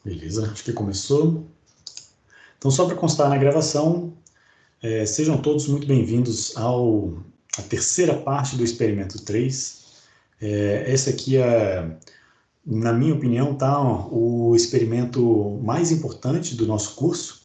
Beleza, acho que começou. Então, só para constar na gravação, sejam todos muito bem-vindos à terceira parte do experimento 3. Esse aqui é, na minha opinião, tá, o experimento mais importante do nosso curso.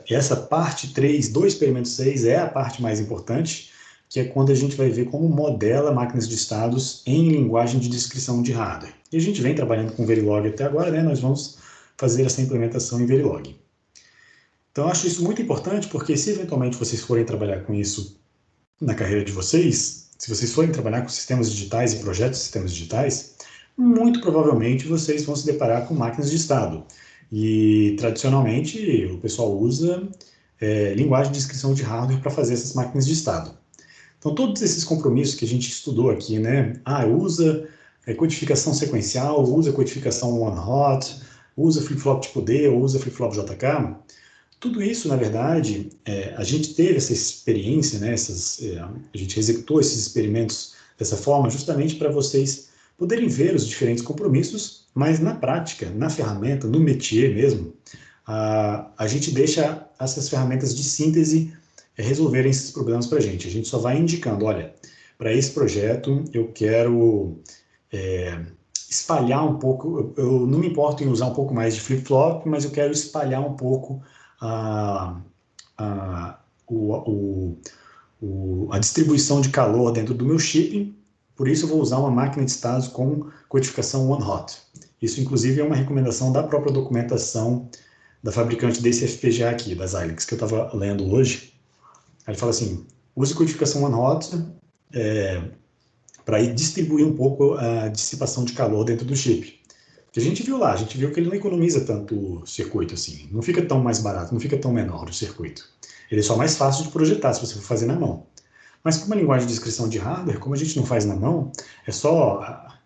Essa parte 3 do experimento 6 é a parte mais importante, que é quando a gente vai ver como modela máquinas de estados em linguagem de descrição de hardware. E a gente vem trabalhando com Verilog até agora, né? Nós vamos fazer essa implementação em Verilog. Então, eu acho isso muito importante, porque se eventualmente vocês forem trabalhar com isso na carreira de vocês, se vocês forem trabalhar com sistemas digitais e projetos de sistemas digitais, muito provavelmente vocês vão se deparar com máquinas de estado. E, tradicionalmente, o pessoal usa linguagem de descrição de hardware para fazer essas máquinas de estado. Então, todos esses compromissos que a gente estudou aqui, né? Usa codificação sequencial, usa codificação one-hot, usa flip-flop tipo D, ou usa flip-flop JK. Tudo isso, na verdade, a gente teve essa experiência, né, a gente executou esses experimentos dessa forma justamente para vocês poderem ver os diferentes compromissos, mas na prática, na ferramenta, no métier mesmo, a gente deixa essas ferramentas de síntese resolverem esses problemas para a gente. A gente só vai indicando, olha, para esse projeto eu quero espalhar um pouco, eu não me importo em usar um pouco mais de flip-flop, mas eu quero espalhar um pouco a, a, a distribuição de calor dentro do meu chip, por isso eu vou usar uma máquina de estados com codificação one-hot. Isso, inclusive, é uma recomendação da própria documentação da fabricante desse FPGA aqui, da Xilinx, que eu estava lendo hoje. Ele fala assim, use codificação one-hot para distribuir um pouco a dissipação de calor dentro do chip. Que a gente viu lá, a gente viu que ele não economiza tanto o circuito assim, não fica tão mais barato, não fica tão menor o circuito. Ele é só mais fácil de projetar se você for fazer na mão. Mas para uma linguagem de descrição de hardware, como a gente não faz na mão, é só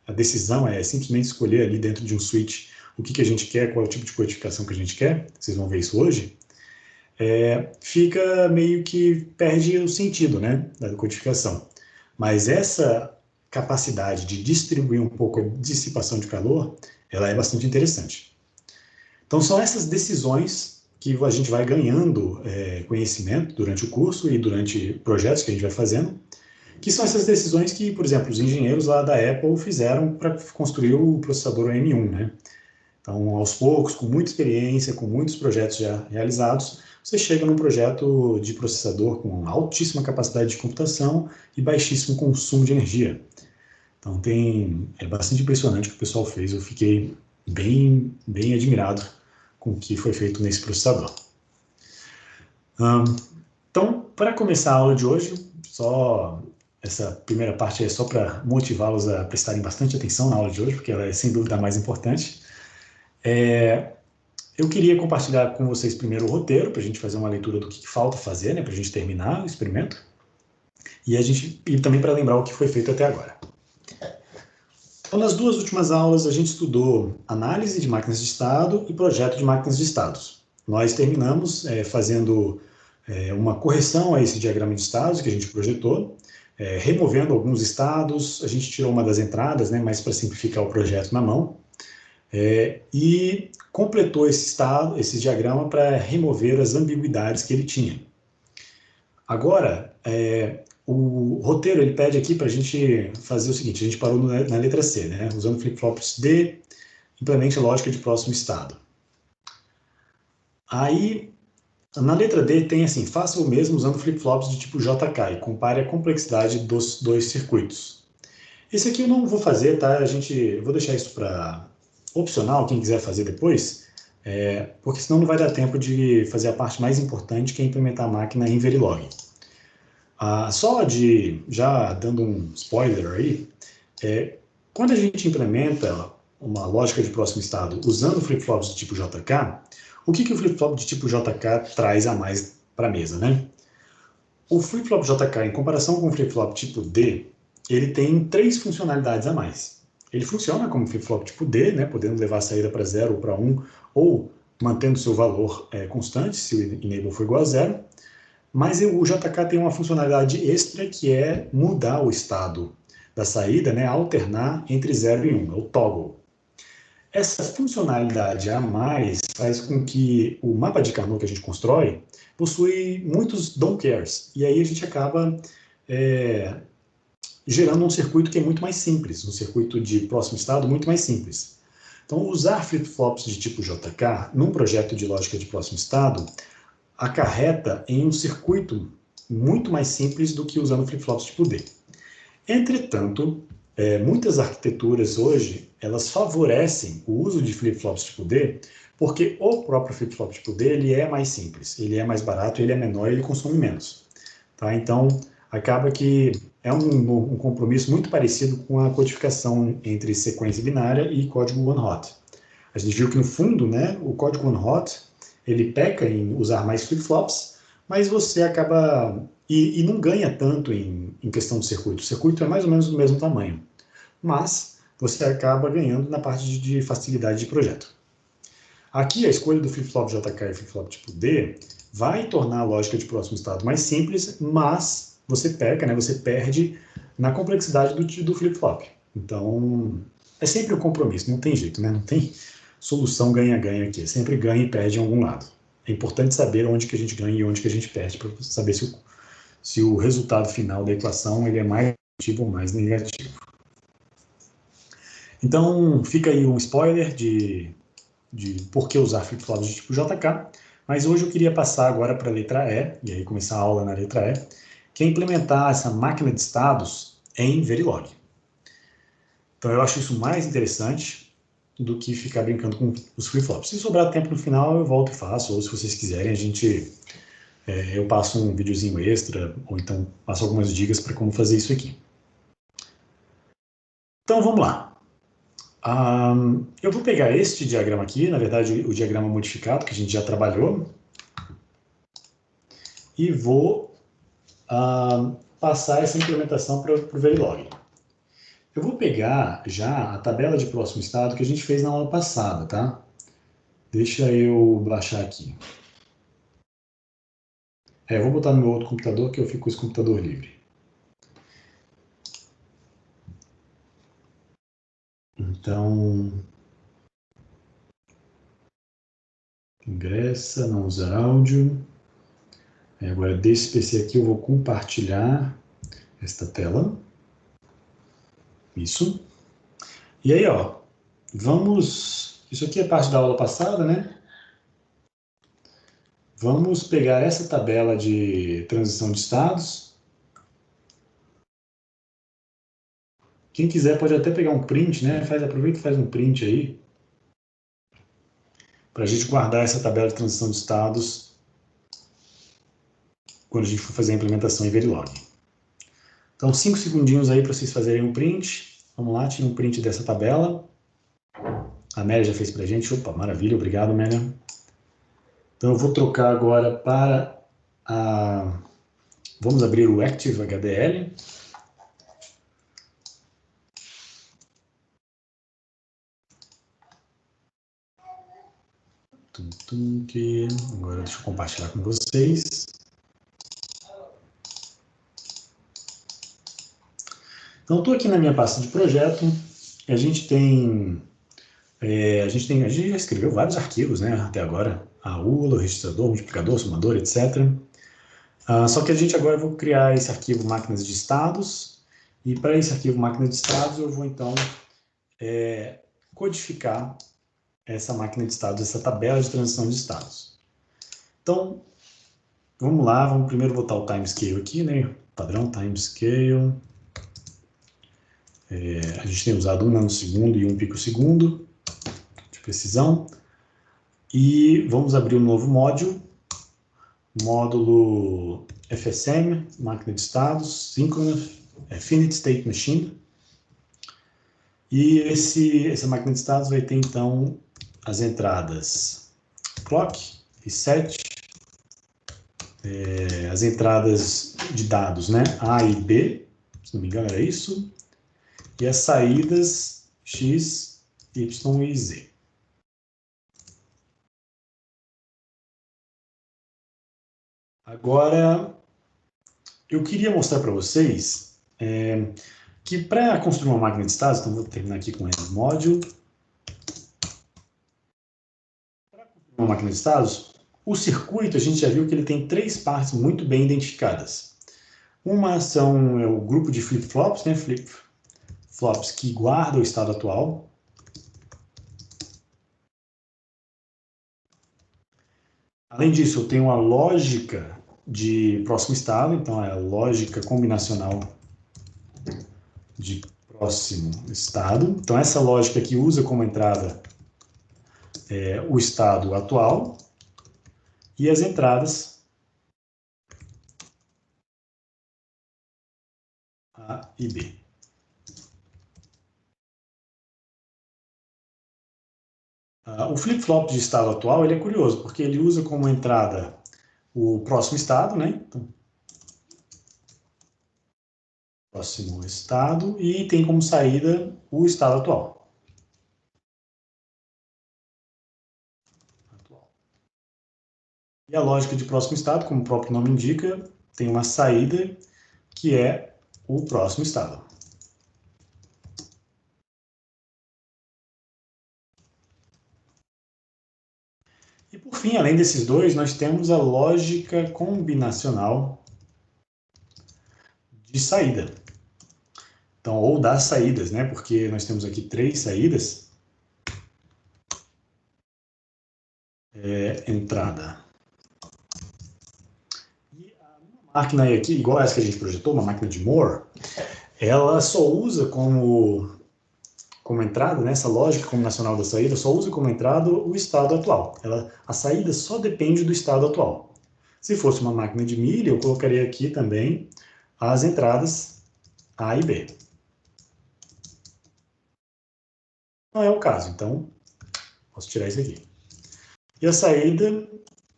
a decisão é simplesmente escolher ali dentro de um switch o que a gente quer, qual é o tipo de codificação que a gente quer, vocês vão ver isso hoje, fica meio que perde o sentido, né, da codificação. Mas essa capacidade de distribuir um pouco a dissipação de calor, ela é bastante interessante. Então, são essas decisões que a gente vai ganhando conhecimento durante o curso e durante projetos que a gente vai fazendo, que são essas decisões que, por exemplo, os engenheiros lá da Apple fizeram para construir o processador M1, né? Então, aos poucos, com muita experiência, com muitos projetos já realizados, você chega num projeto de processador com altíssima capacidade de computação e baixíssimo consumo de energia. Então, é bastante impressionante o que o pessoal fez. Eu fiquei bem admirado com o que foi feito nesse processador. Então, para começar a aula de hoje, essa primeira parte é só para motivá-los a prestarem bastante atenção na aula de hoje, porque ela é sem dúvida a mais importante. Eu queria compartilhar com vocês primeiro o roteiro, para a gente fazer uma leitura do que falta fazer, né, para a gente terminar o experimento, e também para lembrar o que foi feito até agora. Então, nas duas últimas aulas, a gente estudou análise de máquinas de estado e projeto de máquinas de estados. Nós terminamos fazendo uma correção a esse diagrama de estados que a gente projetou, removendo alguns estados, a gente tirou uma das entradas, né, mas para simplificar o projeto na mão, e completou esse diagrama para remover as ambiguidades que ele tinha. Agora, o roteiro ele pede aqui para a gente fazer o seguinte, a gente parou na letra C, né? Usando flip-flops D, implemente a lógica de próximo estado. Aí, na letra D tem assim, faça o mesmo usando flip-flops de tipo JK e compare a complexidade dos dois circuitos. Esse aqui eu não vou fazer, tá? Eu vou deixar isso para opcional, quem quiser fazer depois, porque senão não vai dar tempo de fazer a parte mais importante, que é implementar a máquina em Verilog. Já dando um spoiler aí, quando a gente implementa uma lógica de próximo estado usando flip-flops de tipo JK, o que o flip-flop de tipo JK traz a mais para a mesa, né? O flip-flop JK, em comparação com o flip-flop tipo D, ele tem 3 funcionalidades a mais. Ele funciona como flip-flop tipo D, né, podendo levar a saída para 0 ou para 1, ou mantendo seu valor constante, se o enable for igual a 0. Mas o JK tem uma funcionalidade extra que é mudar o estado da saída, né, alternar entre 0 e 1, é o toggle. Essa funcionalidade a mais faz com que o mapa de Carnot que a gente constrói possui muitos don't cares, e aí a gente acaba gerando um circuito que é muito mais simples, um circuito de próximo estado muito mais simples. Então, usar flip-flops de tipo JK num projeto de lógica de próximo estado acarreta em um circuito muito mais simples do que usando flip-flops tipo D. Entretanto, muitas arquiteturas hoje, elas favorecem o uso de flip-flops tipo D, porque o próprio flip-flop tipo D ele é mais simples, ele é mais barato, ele é menor, ele consome menos. Tá? Então, acaba que é um compromisso muito parecido com a codificação entre sequência binária e código one-hot. A gente viu que, no fundo, né, o código one-hot, ele peca em usar mais flip-flops, mas você acaba... E não ganha tanto em questão do circuito. O circuito é mais ou menos do mesmo tamanho, mas você acaba ganhando na parte de facilidade de projeto. Aqui, a escolha do flip-flop JK e flip-flop tipo D vai tornar a lógica de próximo estado mais simples, mas você peca, né, você perde na complexidade do flip-flop. Então, é sempre um compromisso, não tem jeito, né? Não tem solução ganha-ganha aqui. Sempre ganha e perde em algum lado. É importante saber onde que a gente ganha e onde que a gente perde, para saber se o resultado final da equação ele é mais positivo ou mais negativo. Então, fica aí um spoiler de por que usar flip-flops de tipo JK, mas hoje eu queria passar agora para a letra E, e aí começar a aula na letra E, que é implementar essa máquina de estados em Verilog. Então, eu acho isso mais interessante do que ficar brincando com os flip-flops. Se sobrar tempo no final, eu volto e faço, ou se vocês quiserem, eu passo um videozinho extra, ou então passo algumas dicas para como fazer isso aqui. Então, vamos lá. Eu vou pegar este diagrama aqui, na verdade, o diagrama modificado, que a gente já trabalhou, e vou passar essa implementação para o Verilog. Eu vou pegar já a tabela de próximo estado que a gente fez na aula passada, tá? Deixa eu baixar aqui. Eu vou botar no meu outro computador, que eu fico com esse computador livre. Então, ingressa, não usar áudio. Agora, desse PC aqui, eu vou compartilhar esta tela. Isso. E aí, ó, vamos... Isso aqui é parte da aula passada, né? Vamos pegar essa tabela de transição de estados. Quem quiser pode até pegar um print, né? Aproveita e faz um print aí, para a gente guardar essa tabela de transição de estados quando a gente for fazer a implementação em Verilog. Então, 5 segundinhos aí para vocês fazerem um print. Vamos lá, tinha um print dessa tabela. A Amélia já fez para a gente. Opa, maravilha, obrigado, Amélia. Então, eu vou trocar agora para a... Vamos abrir o Active HDL. Agora deixa eu compartilhar com vocês. Então, estou aqui na minha pasta de projeto. A gente já escreveu vários arquivos, né, até agora. A ULA, o registrador, multiplicador, somador, etc. Só que a gente agora vai criar esse arquivo máquinas de estados. E para esse arquivo máquina de estados, eu vou então codificar essa máquina de estados, essa tabela de transição de estados. Então, vamos lá, vamos primeiro botar o timescale aqui, né? Padrão timescale. A gente tem usado 1 nanosegundo e 1 picosegundo de precisão. E vamos abrir um novo módulo FSM, máquina de estados, Synchronous Finite State Machine. E essa máquina de estados vai ter, então, as entradas clock, reset, as entradas de dados, né? A e B, se não me engano era isso, e as saídas X, Y e Z. Agora, eu queria mostrar para vocês que para construir uma máquina de estados, então vou terminar aqui com o module, uma máquina de estados, o circuito, a gente já viu que ele tem três partes muito bem identificadas. Uma são o grupo de flip-flops, né? Flip-flops que guarda o estado atual. Além disso, eu tenho a lógica de próximo estado, então é a lógica combinacional de próximo estado. Então, essa lógica aqui usa como entrada o estado atual e as entradas A e B. O flip-flop de estado atual ele é curioso, porque ele usa como entrada o próximo estado, né? Então, próximo estado, e tem como saída o estado atual. E a lógica de próximo estado, como o próprio nome indica, tem uma saída que é o próximo estado. E por fim, além desses dois, nós temos a lógica combinacional de saída. Então, ou das saídas, né? Porque nós temos aqui três saídas. Entrada. E a máquina aqui, igual essa que a gente projetou, uma máquina de Moore, ela só usa como entrada, né, essa lógica combinacional da saída, só usa como entrada o estado atual. A saída só depende do estado atual. Se fosse uma máquina de milha, eu colocaria aqui também as entradas A e B. Não é o caso, então posso tirar isso aqui. E a saída,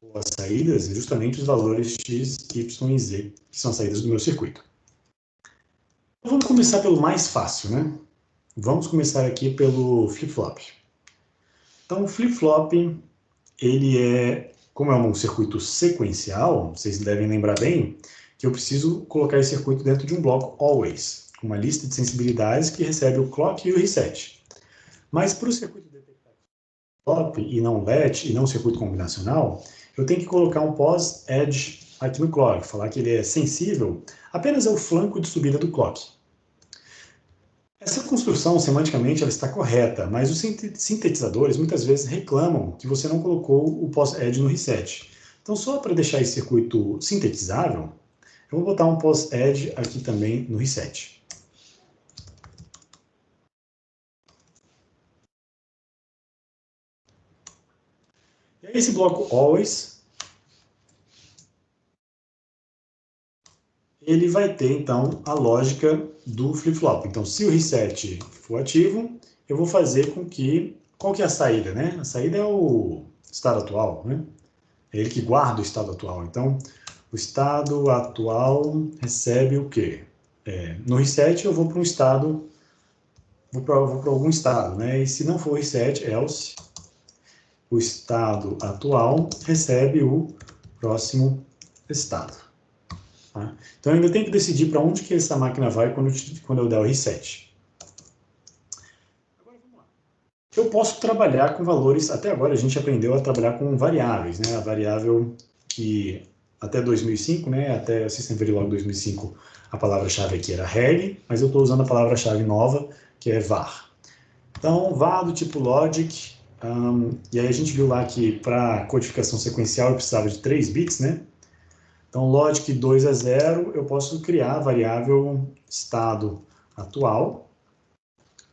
ou as saídas, é justamente os valores x, y e z, que são as saídas do meu circuito. Então, vamos começar pelo mais fácil, né? Vamos começar aqui pelo flip-flop. Então, o flip-flop, ele como é um circuito sequencial, vocês devem lembrar bem, que eu preciso colocar esse circuito dentro de um bloco always, com uma lista de sensibilidades que recebe o clock e o reset. Mas para o circuito detectar flip e não latch, e não circuito combinacional, eu tenho que colocar um pause edge aqui no clock, falar que ele é sensível apenas ao flanco de subida do clock. Essa construção, semanticamente, ela está correta, mas os sintetizadores muitas vezes reclamam que você não colocou o pause-edge no reset. Então, só para deixar esse circuito sintetizável, eu vou botar um pause-edge aqui também no reset. E aí, esse bloco always, ele vai ter, então, a lógica do flip-flop. Então, se o reset for ativo, eu vou fazer com que... Qual que é a saída, né? A saída é o estado atual, né? É ele que guarda o estado atual. Então, o estado atual recebe o quê? No reset, eu vou para um estado... Vou para algum estado, né? E se não for reset, else, o estado atual recebe o próximo estado. Tá? Então, eu ainda tenho que decidir para onde que essa máquina vai quando eu der o reset. Agora, vamos lá. Eu posso trabalhar com valores... Até agora, a gente aprendeu a trabalhar com variáveis, né? A variável que até 2005, né? Até o System Verilog 2005, a palavra-chave aqui era reg, mas eu estou usando a palavra-chave nova, que é var. Então, var do tipo logic... e aí a gente viu lá que para codificação sequencial eu precisava de 3 bits, né? Então, logic 2 a 0, eu posso criar a variável estado atual,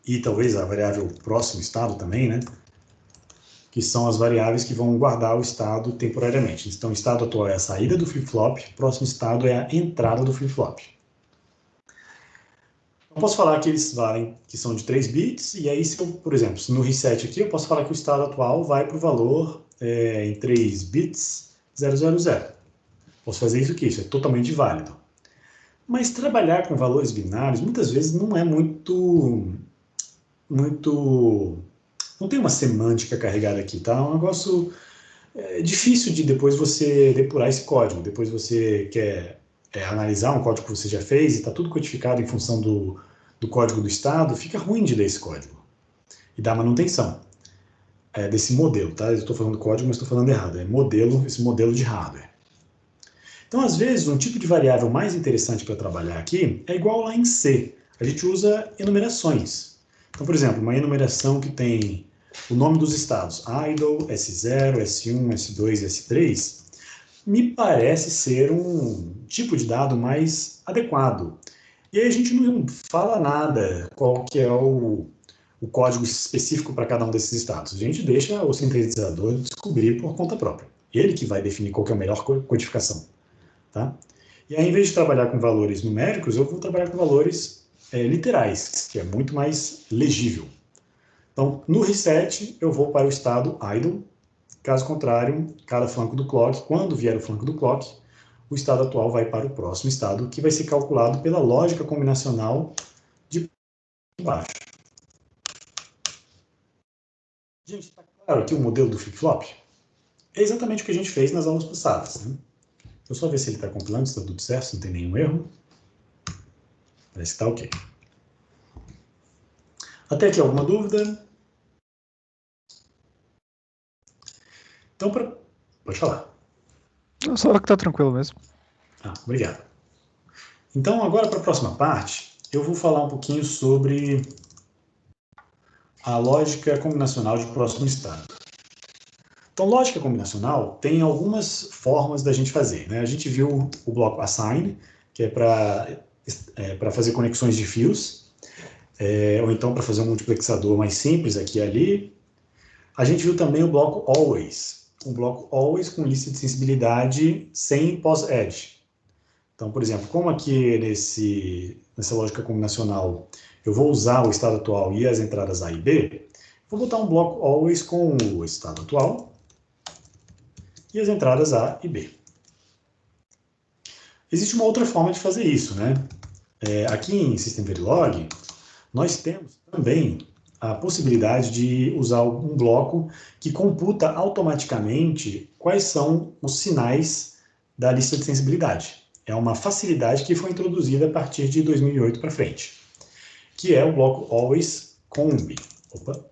e talvez a variável próximo estado também, né? Que são as variáveis que vão guardar o estado temporariamente. Então, o estado atual é a saída do flip-flop, próximo estado é a entrada do flip-flop. Eu posso falar que eles valem, que são de 3 bits, e aí, se eu, por exemplo, no reset aqui, eu posso falar que o estado atual vai para o valor em 3 bits 000. Posso fazer isso aqui, isso é totalmente válido. Mas trabalhar com valores binários, muitas vezes, não é muito... Não tem uma semântica carregada aqui, tá? É um negócio difícil de depois você depurar esse código. Depois você quer analisar um código que você já fez e está tudo codificado em função do código do estado, fica ruim de ler esse código e dar manutenção. desse modelo, tá? Eu estou falando código, mas estou falando errado. É modelo, esse modelo de hardware. Então, às vezes, um tipo de variável mais interessante para trabalhar aqui é igual lá em C. A gente usa enumerações. Então, por exemplo, uma enumeração que tem o nome dos estados, idle, S0, S1, S2 e S3, me parece ser um tipo de dado mais adequado. E aí a gente não fala nada qual que é o código específico para cada um desses estados. A gente deixa o sintetizador descobrir por conta própria. Ele que vai definir qual que é a melhor codificação. Tá? E aí, em vez de trabalhar com valores numéricos, eu vou trabalhar com valores literais, que é muito mais legível. Então, no reset, eu vou para o estado idle. Caso contrário, cada flanco do clock, quando vier o flanco do clock, o estado atual vai para o próximo estado, que vai ser calculado pela lógica combinacional de baixo. Gente, está claro aqui o modelo do flip-flop? É exatamente o que a gente fez nas aulas passadas. Né? Deixa eu só ver se ele está compilando, se está tudo certo, se não tem nenhum erro. Parece que está ok. Até aqui alguma dúvida? Então, pode falar. Só que está tranquilo mesmo. Obrigado. Então, agora para a próxima parte, eu vou falar um pouquinho sobre a lógica combinacional de próximo estado. Então, lógica combinacional tem algumas formas da gente fazer. Né? A gente viu o bloco assign, que é para fazer conexões de fios, ou então para fazer um multiplexador mais simples aqui e ali. A gente viu também o bloco always, um bloco always com lista de sensibilidade sem pos-edge. Então, por exemplo, como aqui nessa lógica combinacional eu vou usar o estado atual e as entradas A e B, vou botar um bloco always com o estado atual e as entradas A e B. Existe uma outra forma de fazer isso, né? Aqui em System Verilog, nós temos também a possibilidade de usar um bloco que computa automaticamente quais são os sinais da lista de sensibilidade. É uma facilidade que foi introduzida a partir de 2008 para frente, que é o bloco always-comb. Opa!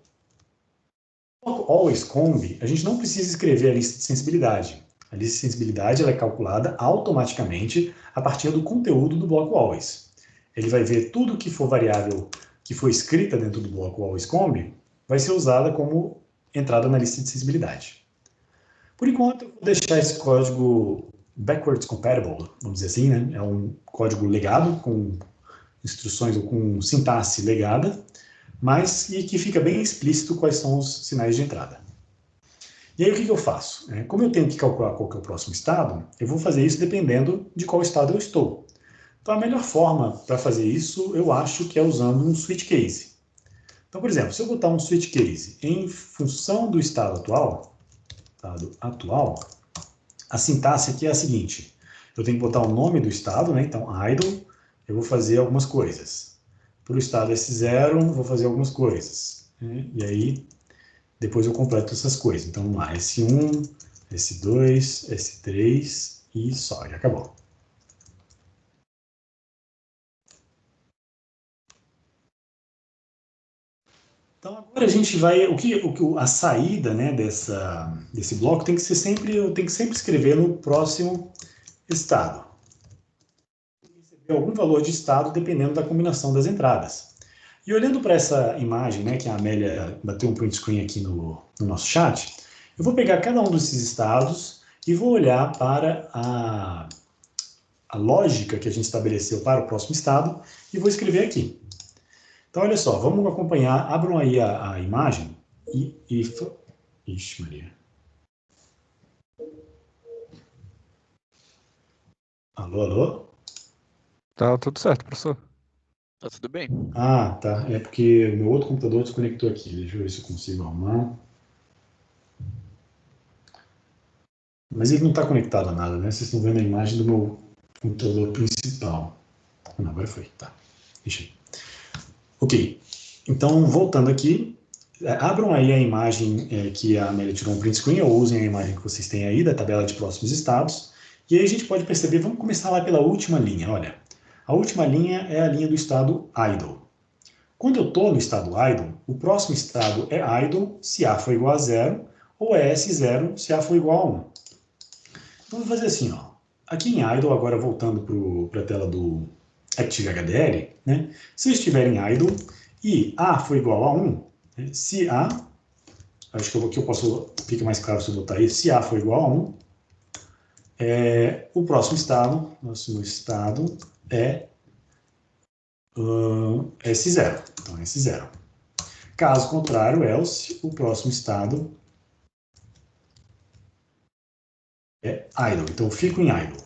O bloco always-comb, a gente não precisa escrever a lista de sensibilidade. A lista de sensibilidade ela é calculada automaticamente a partir do conteúdo do bloco always. Ele vai ver tudo que for variável que foi escrita dentro do bloco always-comb, vai ser usada como entrada na lista de sensibilidade. Por enquanto, eu vou deixar esse código backwards compatible, vamos dizer assim, né? É um código legado, com instruções ou com sintaxe legada, mas e que fica bem explícito quais são os sinais de entrada. E aí o que eu faço? Como eu tenho que calcular qual que é o próximo estado, eu vou fazer isso dependendo de qual estado eu estou. Então a melhor forma para fazer isso, eu acho que é usando um switch case. Então, por exemplo, se eu botar um switch case em função do estado atual, a sintaxe aqui é a seguinte: eu tenho que botar o nome do estado, né? Então, idle, eu vou fazer algumas coisas. Para o estado S0, vou fazer algumas coisas. Né? E aí, depois eu completo essas coisas. Então, vamos lá, S1, S2, S3 e só, já acabou. Então, agora a gente vai. A saída, né, desse bloco tem que ser sempre. Eu tenho que sempre escrever no próximo estado. Receber algum valor de estado dependendo da combinação das entradas. E olhando para essa imagem, né, que a Amélia bateu um print screen aqui no nosso chat, eu vou pegar cada um desses estados e vou olhar para a lógica que a gente estabeleceu para o próximo estado e vou escrever aqui. Então, olha só, vamos acompanhar, abram aí a imagem Ixi, Maria. Alô, alô? Tá tudo certo, professor. Tá tudo bem. Ah, tá. É porque o meu outro computador desconectou aqui. Deixa eu ver se eu consigo arrumar. Mas ele não está conectado a nada, né? Vocês estão vendo a imagem do meu computador principal. Não, agora foi. Tá. Deixa eu... Ok. Então, voltando aqui, abram aí a imagem que a Amélia tirou um print screen, ou usem a imagem que vocês têm aí da tabela de próximos estados. E aí a gente pode perceber, vamos começar lá pela última linha, olha. A última linha é a linha do estado idle. Quando eu estou no estado idle, o próximo estado é idle se A for igual a 0, ou é S0 se A for igual a 1. Então, vou fazer assim, ó. Aqui em idle, agora voltando para a tela do ActiveHDL, né? Se eu estiver em idle e A for igual a 1, né? Se A, acho que aqui eu posso, fica mais claro se eu botar isso, se A for igual a 1, o próximo estado é S0. Então, S0. Caso contrário, else, o próximo estado é idle. Então, eu fico em idle.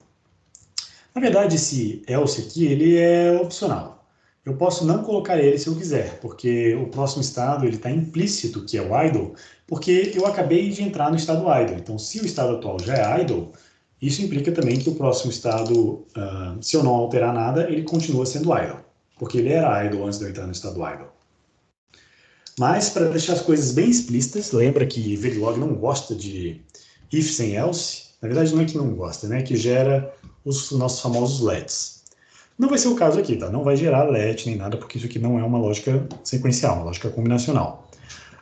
Na verdade, esse else aqui, ele é opcional. Eu posso não colocar ele se eu quiser, porque o próximo estado ele está implícito, que é o idle, porque eu acabei de entrar no estado idle. Então, se o estado atual já é idle, isso implica também que o próximo estado, se eu não alterar nada, ele continua sendo idle, porque ele era idle antes de eu entrar no estado idle. Mas, para deixar as coisas bem explícitas, lembra que Verilog não gosta de if sem else. Na verdade, não é que não gosta, né? Que gera os nossos famosos lets. Não vai ser o caso aqui, tá? Não vai gerar let nem nada, porque isso aqui não é uma lógica sequencial, uma lógica combinacional.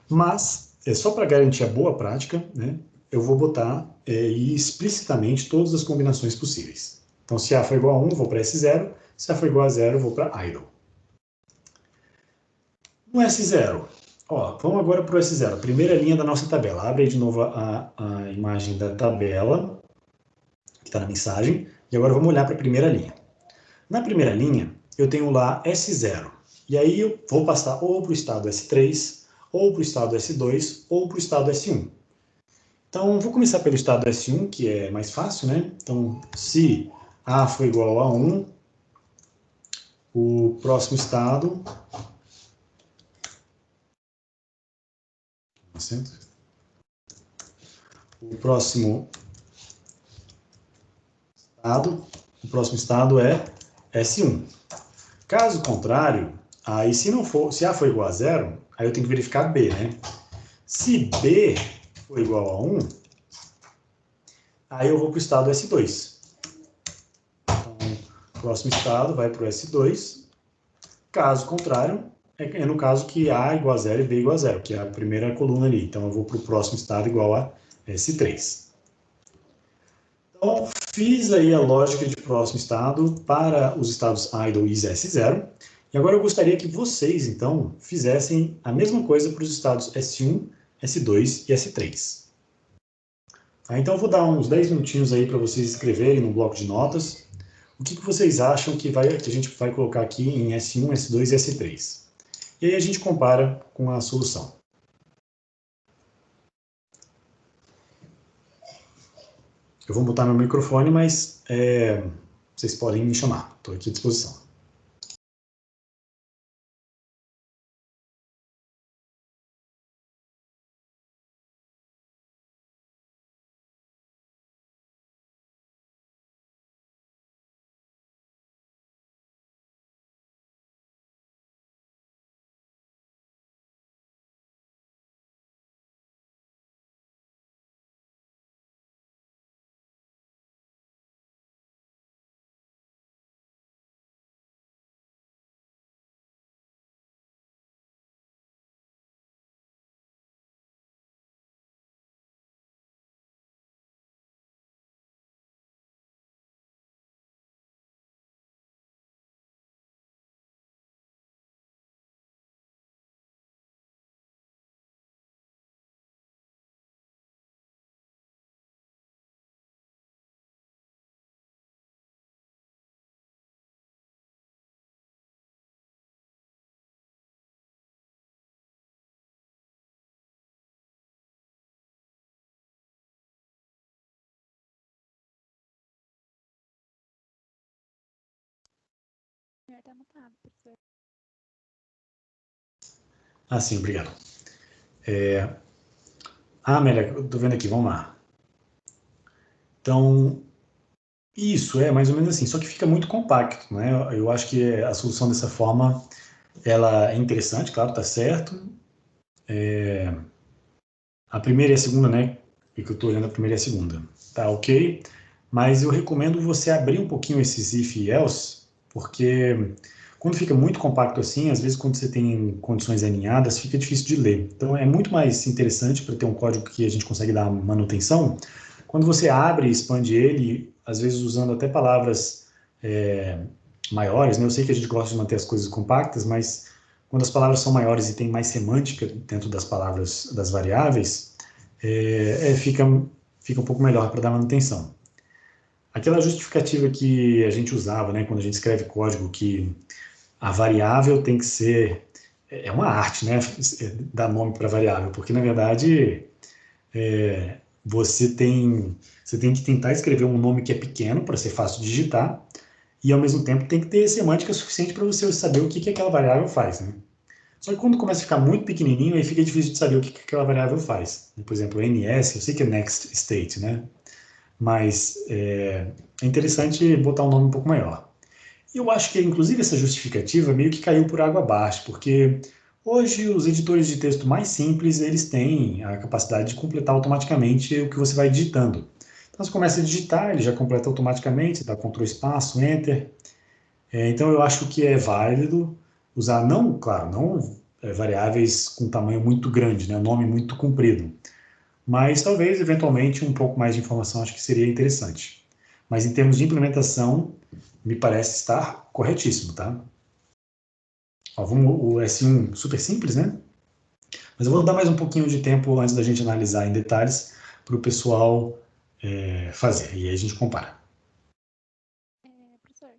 Mas, só para garantir a boa prática, né? Eu vou botar explicitamente todas as combinações possíveis. Então, se A for igual a 1, eu vou para S0. Se A for igual a 0, eu vou para idle. No S0, ó, vamos agora para o S0, primeira linha da nossa tabela. Abre aí de novo a imagem da tabela, que está na mensagem, e agora vamos olhar para a primeira linha. Na primeira linha, eu tenho lá S0, e aí eu vou passar ou para o estado S3, ou para o estado S2, ou para o estado S1. Então, vou começar pelo estado S1, que é mais fácil, né? Então, se A for igual a 1, o próximo estado... O próximo estado é S1. Caso contrário, aí se A for igual a 0, aí eu tenho que verificar B, né? Se B for igual a 1, aí eu vou para o estado S2. Então, o próximo estado vai para o S2. Caso contrário, é no caso que A igual a 0 e B igual a 0, que é a primeira coluna ali. Então, eu vou para o próximo estado igual a S3. Então, fiz aí a lógica de próximo estado para os estados idle e S0. E agora eu gostaria que vocês, então, fizessem a mesma coisa para os estados S1, S2 e S3. Então, eu vou dar uns 10 minutinhos aí para vocês escreverem no bloco de notas o que vocês acham que a gente vai colocar aqui em S1, S2 e S3. E aí a gente compara com a solução. Eu vou botar meu microfone, mas vocês podem me chamar. Estou aqui à disposição. Ah, sim, obrigado. Amélia, eu estou vendo aqui, vamos lá. Então, isso é mais ou menos assim, só que fica muito compacto, né? Eu acho que a solução dessa forma, ela é interessante, claro, tá certo. A primeira e a segunda, né? Porque eu estou olhando a primeira e a segunda. Tá ok, mas eu recomendo você abrir um pouquinho esses if e else, porque Quando fica muito compacto assim, às vezes quando você tem condições alinhadas, fica difícil de ler. Então é muito mais interessante para ter um código que a gente consegue dar manutenção, quando você abre e expande ele, às vezes usando até palavras é, maiores, né? Eu sei que a gente gosta de manter as coisas compactas, mas quando as palavras são maiores e tem mais semântica dentro das palavras, das variáveis, fica um pouco melhor para dar manutenção. Aquela justificativa que a gente usava, né, quando a gente escreve código, que a variável tem que ser. É uma arte, né? Dar nome para variável, porque na verdade você tem, você tem que tentar escrever um nome que é pequeno para ser fácil de digitar, e ao mesmo tempo tem que ter semântica suficiente para você saber o que, que aquela variável faz, né? Só que quando começa a ficar muito pequenininho, aí fica difícil de saber o que, que aquela variável faz. Por exemplo, NS, eu sei que é Next State, né? Mas é interessante botar um nome um pouco maior. E eu acho que, inclusive, essa justificativa meio que caiu por água abaixo, porque hoje os editores de texto mais simples, eles têm a capacidade de completar automaticamente o que você vai digitando. Então, você começa a digitar, ele já completa automaticamente, você dá Ctrl espaço, Enter. Então, eu acho que é válido usar, não, claro, não variáveis com tamanho muito grande, né, nome muito comprido, mas talvez, eventualmente, um pouco mais de informação acho que seria interessante. Mas em termos de implementação, me parece estar corretíssimo, tá? Ó, o S1 super simples, né? Mas eu vou dar mais um pouquinho de tempo antes da gente analisar em detalhes para o pessoal fazer. E aí a gente compara. Professor,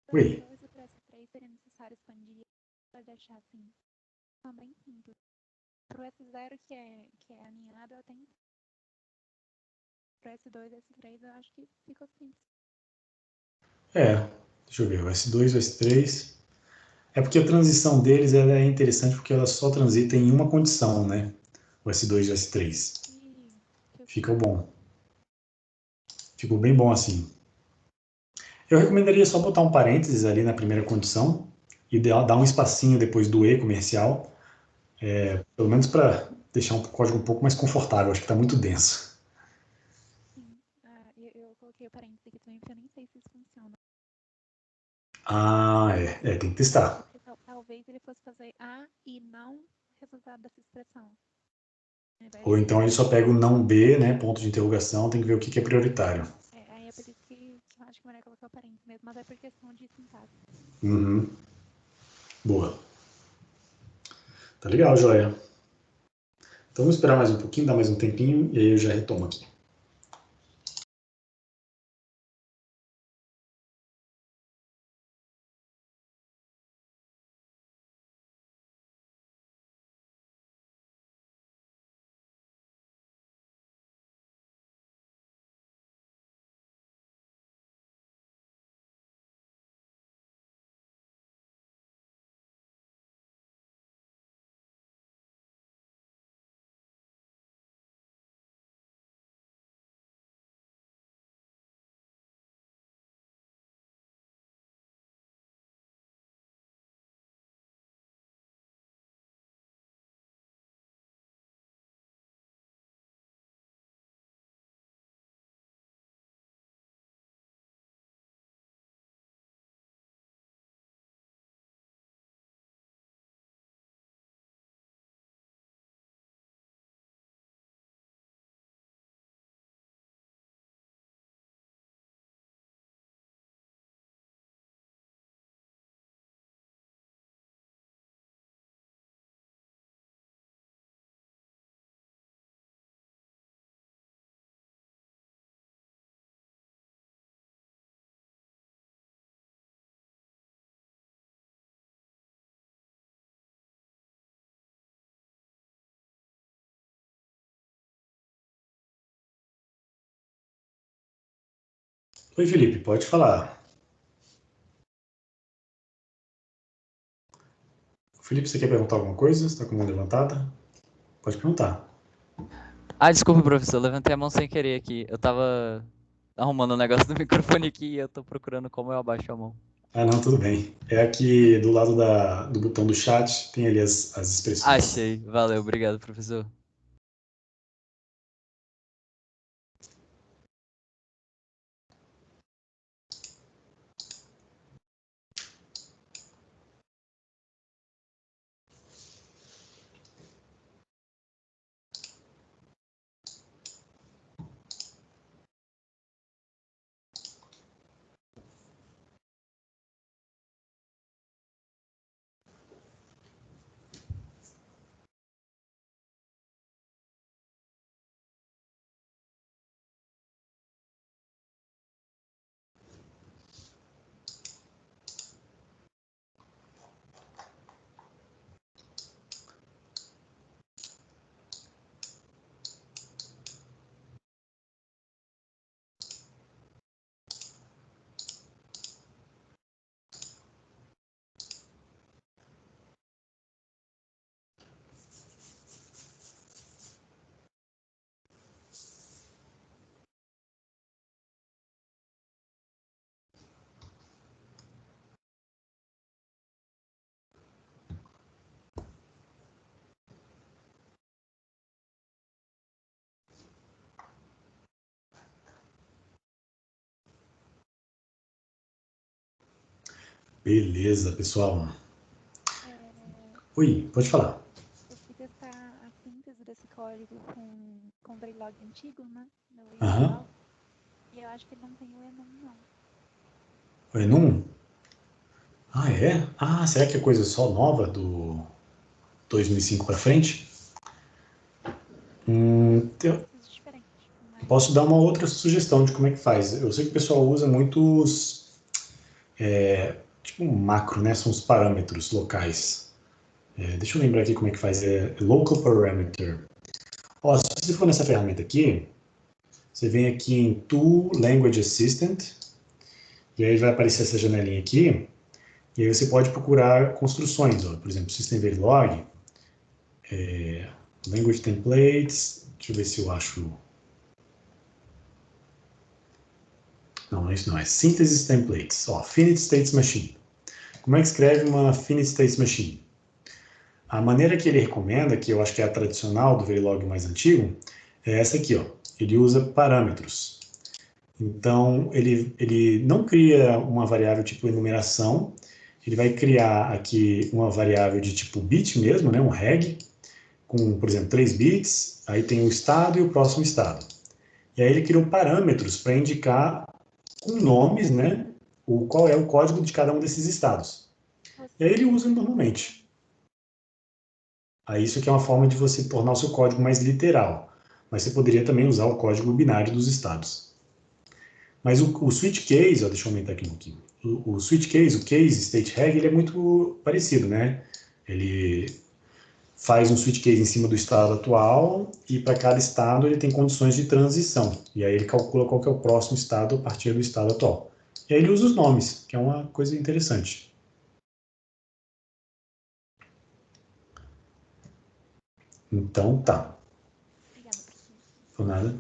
para o Oi. S2 e para o S3 seria necessário expandir para deixar assim, também simples. Para o S0 que é aninhado, eu tenho. Para o S2 e S3 eu acho que ficou simples. Deixa eu ver, o S2 e o S3. É porque a transição deles ela é interessante porque ela só transita em uma condição, né? O S2 e o S3. Que eu Fica fiz. bom. Ficou bem bom assim. Eu recomendaria só botar um parênteses ali na primeira condição e dar um espacinho depois do E comercial, pelo menos para deixar um código um pouco mais confortável. Acho que está muito denso. Sim. Eu coloquei o parênteses aqui também, porque eu nem sei se isso funciona. Ah, tem que testar. Porque talvez ele fosse fazer A e não resultado dessa expressão. Ao invés Ou de então ele só pega o não B, né, ponto de interrogação, tem que ver o que que é prioritário. aí é por isso que eu acho que é melhor colocar o parênteses mesmo, mas é por questão de sintaxe. Uhum. Boa. Tá legal, joia. Então vamos esperar mais um pouquinho, dar mais um tempinho, e aí eu já retomo aqui. Oi, Felipe, pode falar. Felipe, você quer perguntar alguma coisa? Você está com a mão levantada? Pode perguntar. Ah, desculpa, professor, eu levantei a mão sem querer aqui. Eu tava arrumando o negócio do microfone aqui e eu tô procurando como eu abaixo a mão. Ah, não, tudo bem. É aqui do lado do botão do chat, tem ali as expressões. Achei, valeu, obrigado, professor. Beleza, pessoal. É, Oi, pode falar. eu fui testar a síntese desse código com o Verilog antigo, né? No Aham. Verilog. E eu acho que ele não tem o enum, não. O enum? Ah, é? Ah, será que é coisa só nova do 2005 para frente? Coisas diferentes. Mas Posso dar uma outra sugestão de como é que faz. Eu sei que o pessoal usa muitos, tipo um macro, né? São os parâmetros locais. Deixa eu lembrar aqui como é que faz. É local parameter. Ó, se você for nessa ferramenta aqui, você vem aqui em Tool Language Assistant, e aí vai aparecer essa janelinha aqui, e aí você pode procurar construções, ó, por exemplo, System Verilog, Language Templates, deixa eu ver se eu acho... Não, isso não, é Synthesis Templates, ó, Finite States Machine. Como é que escreve uma Finite States Machine? A maneira que ele recomenda, que eu acho que é a tradicional do Verilog mais antigo, é essa aqui, ó. Ele usa parâmetros. Então, ele não cria uma variável tipo enumeração, ele vai criar aqui uma variável de tipo bit mesmo, né, um reg, com, por exemplo, 3 bits, aí tem o estado e o próximo estado. E aí ele criou parâmetros para indicar com nomes, né, qual é o código de cada um desses estados. E aí ele usa normalmente. Aí isso aqui é uma forma de você tornar o seu código mais literal, mas você poderia também usar o código binário dos estados. Mas o switch case, ó, deixa eu aumentar aqui um pouquinho. O switch case, o case state reg, ele é muito parecido, né? Ele faz um switch case em cima do estado atual e para cada estado ele tem condições de transição. E aí ele calcula qual que é o próximo estado a partir do estado atual. E aí ele usa os nomes, que é uma coisa interessante. Então tá. obrigada, professor. Por nada.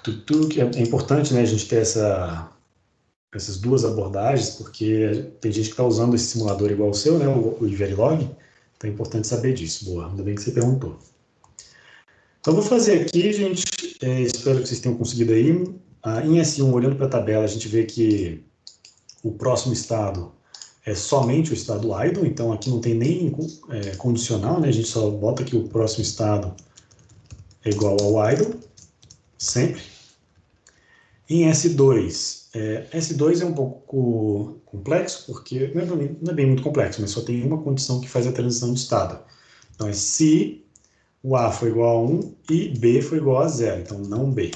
Que é importante, né, a gente ter essas duas abordagens, porque tem gente que está usando esse simulador igual o seu, né, o Verilog, então é importante saber disso. Boa, ainda bem que você perguntou. Então, vou fazer aqui, gente, espero que vocês tenham conseguido aí. Em S1, olhando para a tabela, a gente vê que o próximo estado é somente o estado idle, então aqui não tem nem condicional, né, a gente só bota que o próximo estado é igual ao idle, sempre. Em S2, S2 é um pouco complexo, porque não é bem muito complexo, mas só tem uma condição que faz a transição de estado. Então, é se o A for igual a 1 e B for igual a 0, então não B.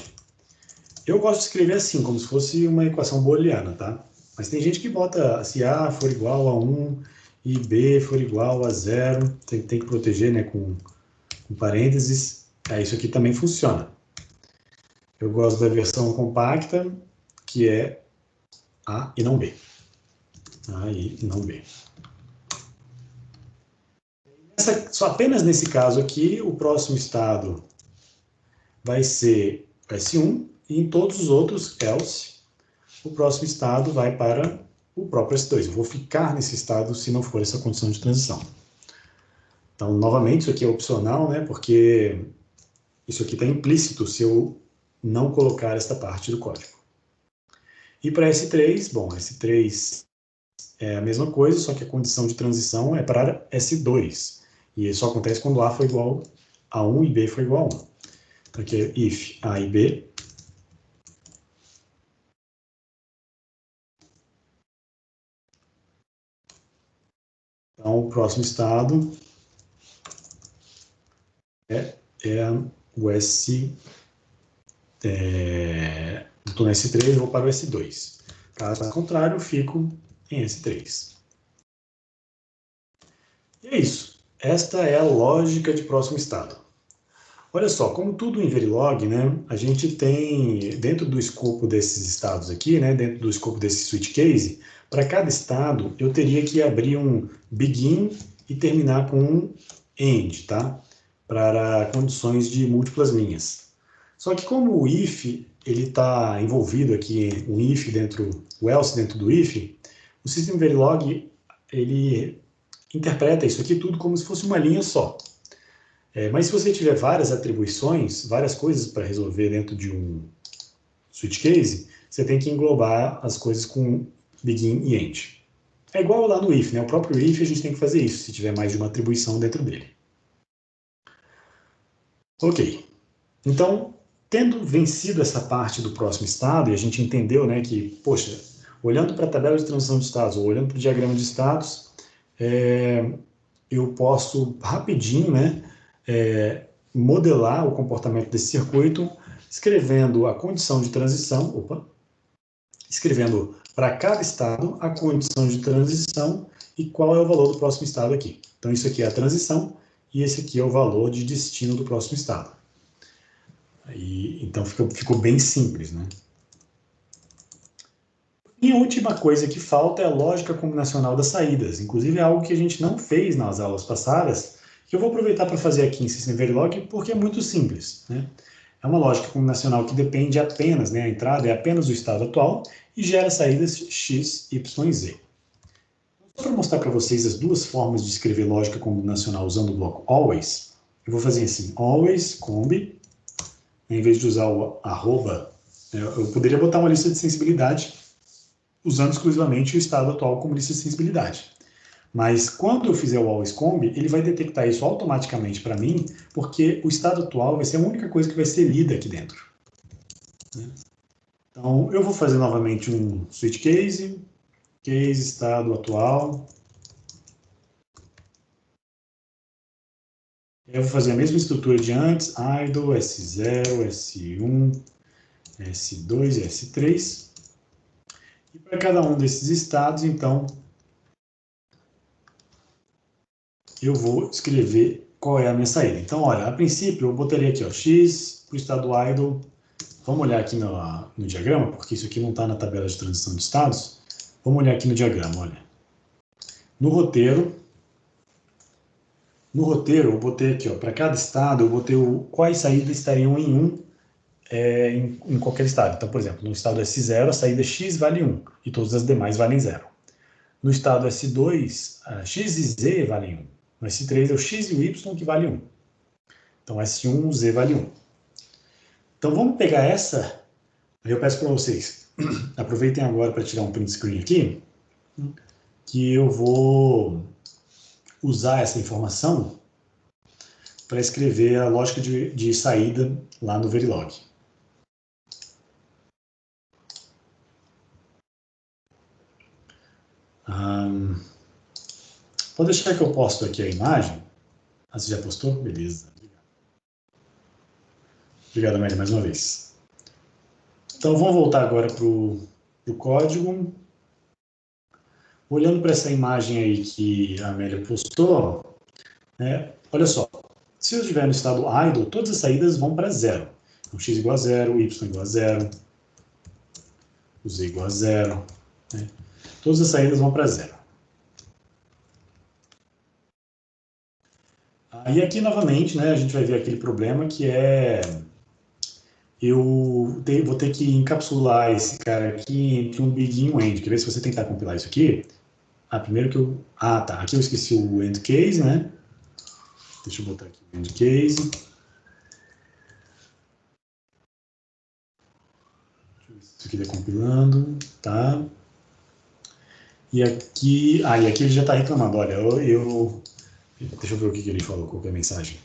Eu gosto de escrever assim, como se fosse uma equação booleana, tá? Mas tem gente que bota se A for igual a 1 e B for igual a 0, tem que proteger, né, com parênteses. Isso aqui também funciona. Eu gosto da versão compacta, que é A e não B. A e não B. Só apenas nesse caso aqui, o próximo estado vai ser S1, e em todos os outros, else, o próximo estado vai para o próprio S2. Eu vou ficar nesse estado se não for essa condição de transição. Então, novamente, isso aqui é opcional, né? Porque isso aqui está implícito se eu não colocar esta parte do código. E para S3, bom, S3 é a mesma coisa, só que a condição de transição é para S2. E isso só acontece quando A for igual a 1 e B for igual a 1. Então aqui é if A e B. Então o próximo estado é o S... estou no S3 e vou para o S2. Caso contrário, eu fico em S3. E é isso. Esta é a lógica de próximo estado. Olha só, como tudo em Verilog, né, a gente tem, dentro do escopo desses estados aqui, né, dentro do escopo desse switch case, para cada estado eu teria que abrir um begin e terminar com um end, tá? Para condições de múltiplas linhas. Só que como o if, ele está envolvido aqui, um if dentro, o else dentro do if, o System Verilog, ele interpreta isso aqui tudo como se fosse uma linha só. Mas se você tiver várias atribuições, várias coisas para resolver dentro de um switch case, você tem que englobar as coisas com begin e end. É igual lá no if, né? O próprio if a gente tem que fazer isso, se tiver mais de uma atribuição dentro dele. Ok. Então, tendo vencido essa parte do próximo estado, e a gente entendeu, né, que, poxa, olhando para a tabela de transição de estados, ou olhando para o diagrama de estados, eu posso rapidinho, né, modelar o comportamento desse circuito, escrevendo a condição de transição, escrevendo para cada estado a condição de transição e qual é o valor do próximo estado aqui. Então, isso aqui é a transição e esse aqui é o valor de destino do próximo estado. Então, ficou bem simples, né? E a última coisa que falta é a lógica combinacional das saídas. Inclusive, é algo que a gente não fez nas aulas passadas, que eu vou aproveitar para fazer aqui em System Verilog, porque é muito simples, né? É uma lógica combinacional que depende apenas, né, a entrada é apenas do estado atual e gera saídas x, y e z. Só para mostrar para vocês as duas formas de escrever lógica combinacional usando o bloco always, eu vou fazer assim, always combi, em vez de usar o arroba, eu poderia botar uma lista de sensibilidade usando exclusivamente o estado atual como lista de sensibilidade. Mas quando eu fizer o always combi, ele vai detectar isso automaticamente para mim, porque o estado atual vai ser a única coisa que vai ser lida aqui dentro. Então, eu vou fazer novamente um switch case, case estado atual. Eu vou fazer a mesma estrutura de antes, idle, S0, S1, S2 e S3. E para cada um desses estados, então, eu vou escrever qual é a minha saída. Então, olha, a princípio, eu botaria aqui, ó, x para o estado idle. Vamos olhar aqui no diagrama, porque isso aqui não está na tabela de transição de estados. Vamos olhar aqui no diagrama, olha. No roteiro, eu botei aqui, ó, para cada estado, eu botei quais saídas estariam em 1 em qualquer estado. Então, por exemplo, no estado S0, a saída x vale 1 e todas as demais valem 0. No estado S2, x e z valem 1. No S3 é o x e o y que vale 1. Então, S1, z vale 1. Então, vamos pegar essa. Aí eu peço para vocês, aproveitem agora para tirar um print screen aqui, que eu vou usar essa informação para escrever a lógica de saída lá no Verilog. Pode deixar que eu posto aqui a imagem. Ah, você já postou? Beleza. Obrigado, Amélia, mais uma vez. Então, vamos voltar agora para o código. Olhando para essa imagem aí que a Amélia postou, olha só. Se eu estiver no estado idle, todas as saídas vão para 0. Então, x igual a 0, y igual a 0, o z igual a 0. Né? Todas as saídas vão para 0. E aqui, novamente, né, a gente vai ver aquele problema que é... Eu vou ter que encapsular esse cara aqui entre um begin e um end. Quer ver se você tentar compilar isso aqui? Primeiro que eu... tá. Aqui eu esqueci o end case, né? Deixa eu botar aqui o end case. Deixa eu ver se isso aqui está compilando. Tá. E aqui ele já está reclamando. Olha, deixa eu ver o que ele falou, qual que é a mensagem.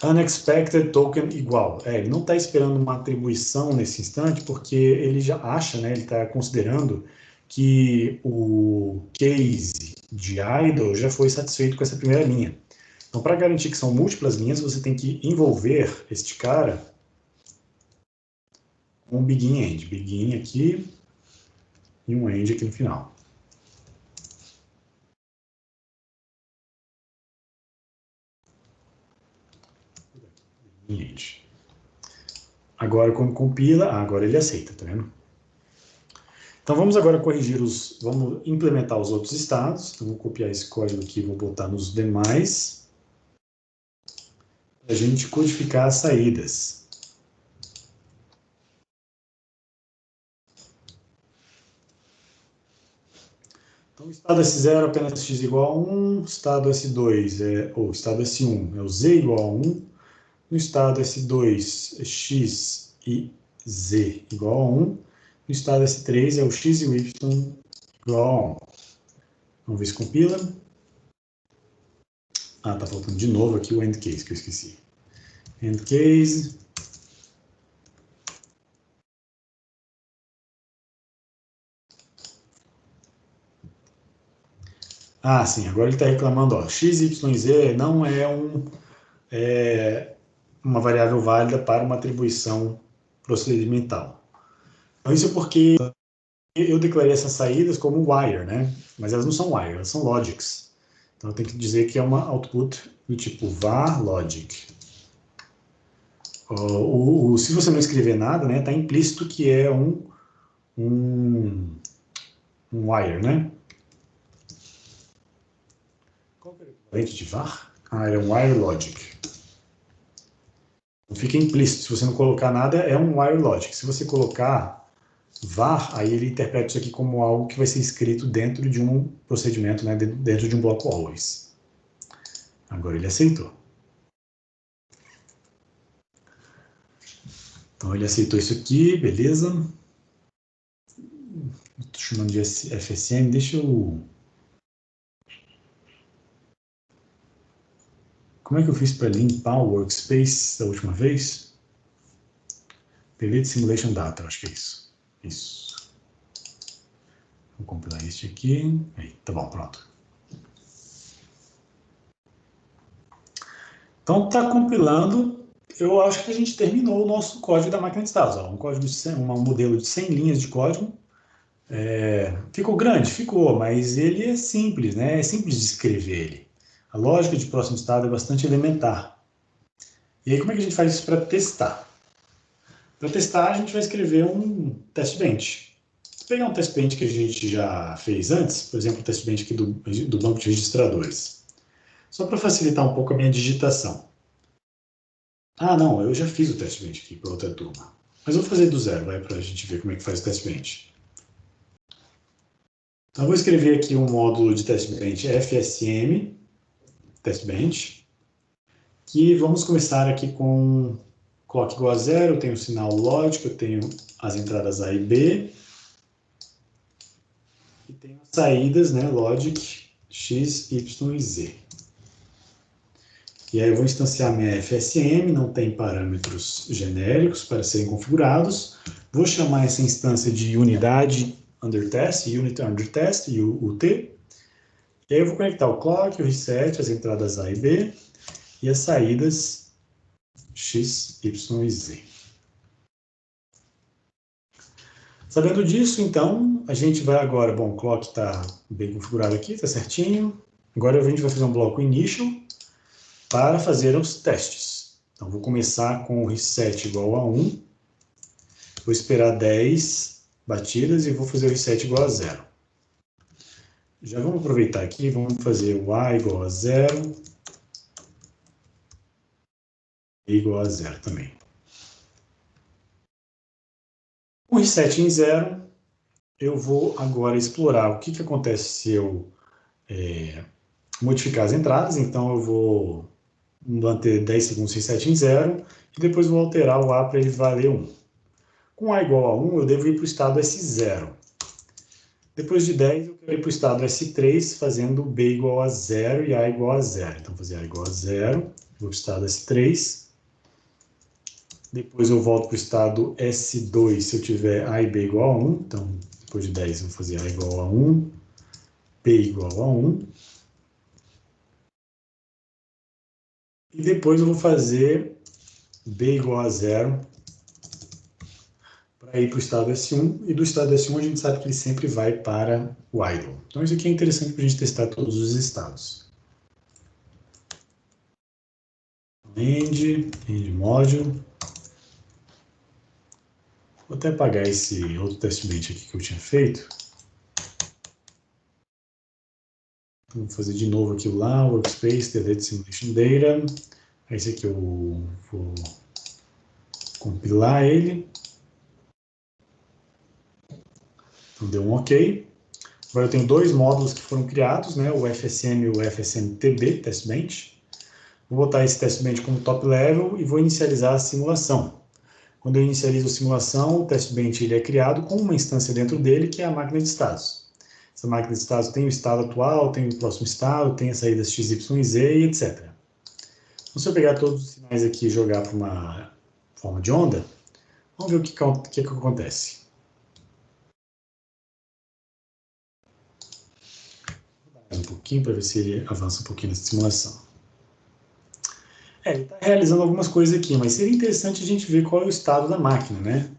Unexpected token igual. Ele não está esperando uma atribuição nesse instante, porque ele já acha, né, ele está considerando que o case de idle já foi satisfeito com essa primeira linha. Então, para garantir que são múltiplas linhas, você tem que envolver este cara com um begin e end. Begin aqui e um end aqui no final. Agora, quando compila, agora ele aceita, tá vendo? Então, vamos agora corrigir vamos implementar os outros estados. Então, vou copiar esse código aqui e vou botar nos demais, para a gente codificar as saídas. Então, o estado S0 é apenas x igual a 1, estado S2 ou estado S1 é o z igual a 1, no estado S2 é x e z igual a 1. No estado S3 é o x e o y igual a 1. Vamos ver se compila. Ah, tá faltando de novo aqui o end case, que eu esqueci. End case. Ah, sim, agora ele está reclamando, ó, x, y, z não é uma variável válida para uma atribuição procedimental. Então, isso é porque eu declarei essas saídas como wire, né? Mas elas não são wire, elas são logics. Então, eu tenho que dizer que é uma output do tipo var logic. Se você não escrever nada, né, está implícito que é um wire, né? Qual que é o equivalente de var? Ah, é um wire logic. Fica implícito. Se você não colocar nada, é um wire logic. Se você colocar var, aí ele interpreta isso aqui como algo que vai ser escrito dentro de um procedimento, né, dentro de um bloco always. Agora ele aceitou. Então ele aceitou isso aqui, beleza. Estou chamando de FSM, deixa eu... Como é que eu fiz para limpar o workspace da última vez? Delete simulation data, acho que é isso. Isso. Vou compilar este aqui. Aí, tá bom, pronto. Então está compilando. Eu acho que a gente terminou o nosso código da máquina de estados. Ó, um modelo de 100 linhas de código. Ficou grande? Ficou, mas ele é simples, né? É simples de escrever ele. A lógica de próximo estado é bastante elementar. E aí, como é que a gente faz isso para testar? Para testar, a gente vai escrever um test bench. Se pegar um test bench que a gente já fez antes, por exemplo, o test bench aqui do banco de registradores, só para facilitar um pouco a minha digitação. Ah, não, eu já fiz o test bench aqui para outra turma. Mas eu vou fazer do zero, para a gente ver como é que faz o test bench. Então, eu vou escrever aqui um módulo de test bench FSM, test bench, que vamos começar aqui com clock igual a 0, eu tenho o sinal lógico, eu tenho as entradas A e B, e tenho as saídas, né, logic, x, y e z. E aí eu vou instanciar minha FSM, não tem parâmetros genéricos para serem configurados. Vou chamar essa instância de unidade under test, unit under test, UT. E aí eu vou conectar o clock, o reset, as entradas A e B, e as saídas x, y e z. Sabendo disso, então, a gente vai agora... Bom, o clock está bem configurado aqui, está certinho. Agora a gente vai fazer um bloco initial para fazer os testes. Então, vou começar com o reset igual a 1. Vou esperar 10 batidas e vou fazer o reset igual a 0. Já vamos aproveitar aqui, vamos fazer o A igual a 0. E igual a 0 também. Com o reset em 0, eu vou agora explorar o que acontece se eu modificar as entradas. Então, eu vou manter 10 segundos reset em 0 e depois vou alterar o A para ele valer 1. Com A igual a 1, eu devo ir para o estado S0. Depois de 10, eu quero ir para o estado S3, fazendo B igual a 0 e A igual a 0. Então, vou fazer A igual a 0, vou para o estado S3. Depois eu volto para o estado S2 se eu tiver A e B igual a 1. Então, depois de 10, eu vou fazer A igual a 1, B igual a 1. E depois eu vou fazer B igual a 0 para ir para o estado S1. E do estado S1 a gente sabe que ele sempre vai para o idle. Então, isso aqui é interessante para a gente testar todos os estados. End module. Vou até apagar esse outro test bench aqui que eu tinha feito. Vou fazer de novo aquilo lá, workspace, delete simulation data. Esse aqui eu vou compilar ele. Então deu um OK. Agora eu tenho dois módulos que foram criados, né? O FSM e o FSMTB, test bench. Vou botar esse test bench como top level e vou inicializar a simulação. Quando eu inicializo a simulação, o testbench ele é criado com uma instância dentro dele, que é a máquina de estados. Essa máquina de estados tem o estado atual, tem o próximo estado, tem as saídas x, y e z, e etc. Então, se eu pegar todos os sinais aqui e jogar para uma forma de onda, vamos ver o que acontece. Vou dar um pouquinho para ver se ele avança um pouquinho nessa simulação. Ele está realizando algumas coisas aqui, mas seria interessante a gente ver qual é o estado da máquina, né?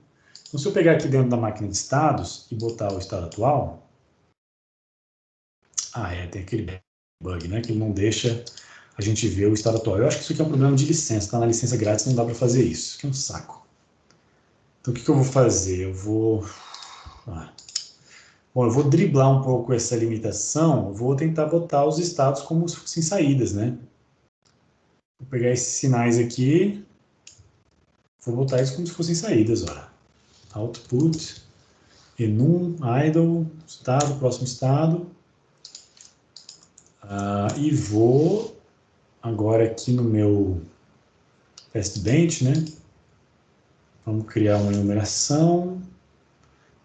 Então, se eu pegar aqui dentro da máquina de estados e botar o estado atual... tem aquele bug, né? Que ele não deixa a gente ver o estado atual. Eu acho que isso aqui é um problema de licença, tá? Na licença grátis não dá para fazer isso. Isso aqui é um saco. Então, o que eu vou fazer? Eu vou driblar um pouco essa limitação. Eu vou tentar botar os estados como se fossem saídas, né? Vou pegar esses sinais aqui, vou botar eles como se fossem saídas, ó. Output, enum, idle, estado, próximo estado. E vou agora aqui no meu testbench, né? Vamos criar uma enumeração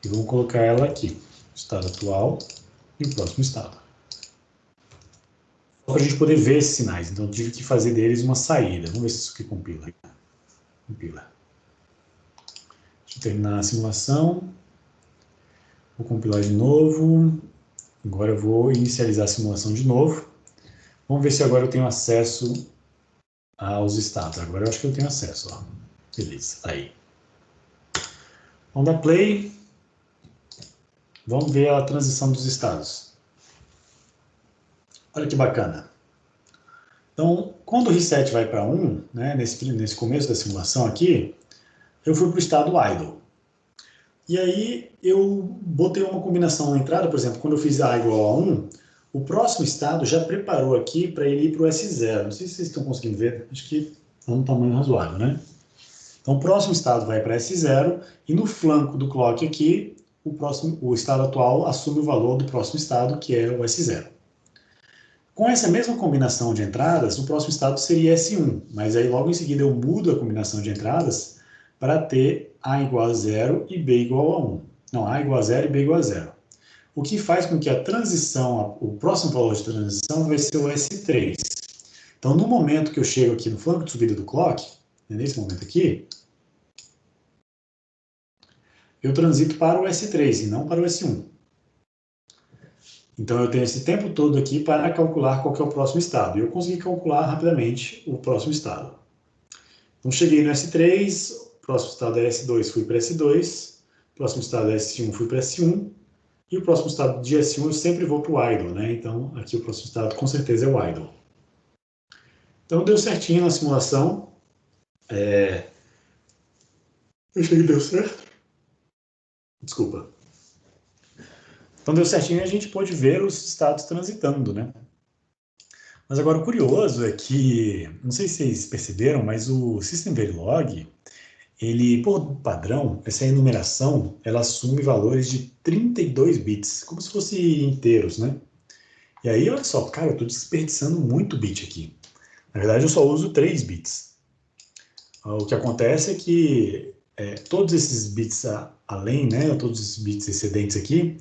e vamos colocar ela aqui. Estado atual e o próximo estado. Só para a gente poder ver esses sinais. Então, eu tive que fazer deles uma saída. Vamos ver se isso aqui compila. Compila. Deixa eu terminar a simulação. Vou compilar de novo. Agora eu vou inicializar a simulação de novo. Vamos ver se agora eu tenho acesso aos estados. Agora eu acho que eu tenho acesso. Ó. Beleza, tá aí. Vamos dar play. Vamos ver a transição dos estados. Olha que bacana. Então, quando o reset vai para 1, né, nesse começo da simulação aqui, eu fui para o estado idle. E aí eu botei uma combinação na entrada, por exemplo, quando eu fiz A igual a 1, o próximo estado já preparou aqui para ele ir para o S0. Não sei se vocês estão conseguindo ver, acho que é um tamanho razoável, né? Então, o próximo estado vai para S0 e no flanco do clock aqui, o estado atual assume o valor do próximo estado, que é o S0. Com essa mesma combinação de entradas, o próximo estado seria S1, mas aí logo em seguida eu mudo a combinação de entradas para ter A igual a 0 e B igual a 1. Não, A igual a 0 e B igual a 0. O que faz com que a transição, o próximo valor de transição vai ser o S3. Então, no momento que eu chego aqui no flanco de subida do clock, nesse momento aqui, eu transito para o S3 e não para o S1. Então, eu tenho esse tempo todo aqui para calcular qual que é o próximo estado. E eu consegui calcular rapidamente o próximo estado. Então, cheguei no S3, o próximo estado é S2, fui para S2, o próximo estado é S1, fui para S1, e o próximo estado de S1 eu sempre vou para o idle, né? Então, aqui o próximo estado com certeza é o idle. Então, deu certinho na simulação. Eu achei que deu certo. Desculpa. Então, deu certinho e a gente pôde ver os estados transitando, né? Mas agora o curioso é que, não sei se vocês perceberam, mas o System Verilog, ele, por padrão, essa enumeração, ela assume valores de 32 bits, como se fossem inteiros, né? E aí, olha só, cara, eu estou desperdiçando muito bit aqui. Na verdade, eu só uso 3 bits. O que acontece é que todos esses bits além, né, todos esses bits excedentes aqui,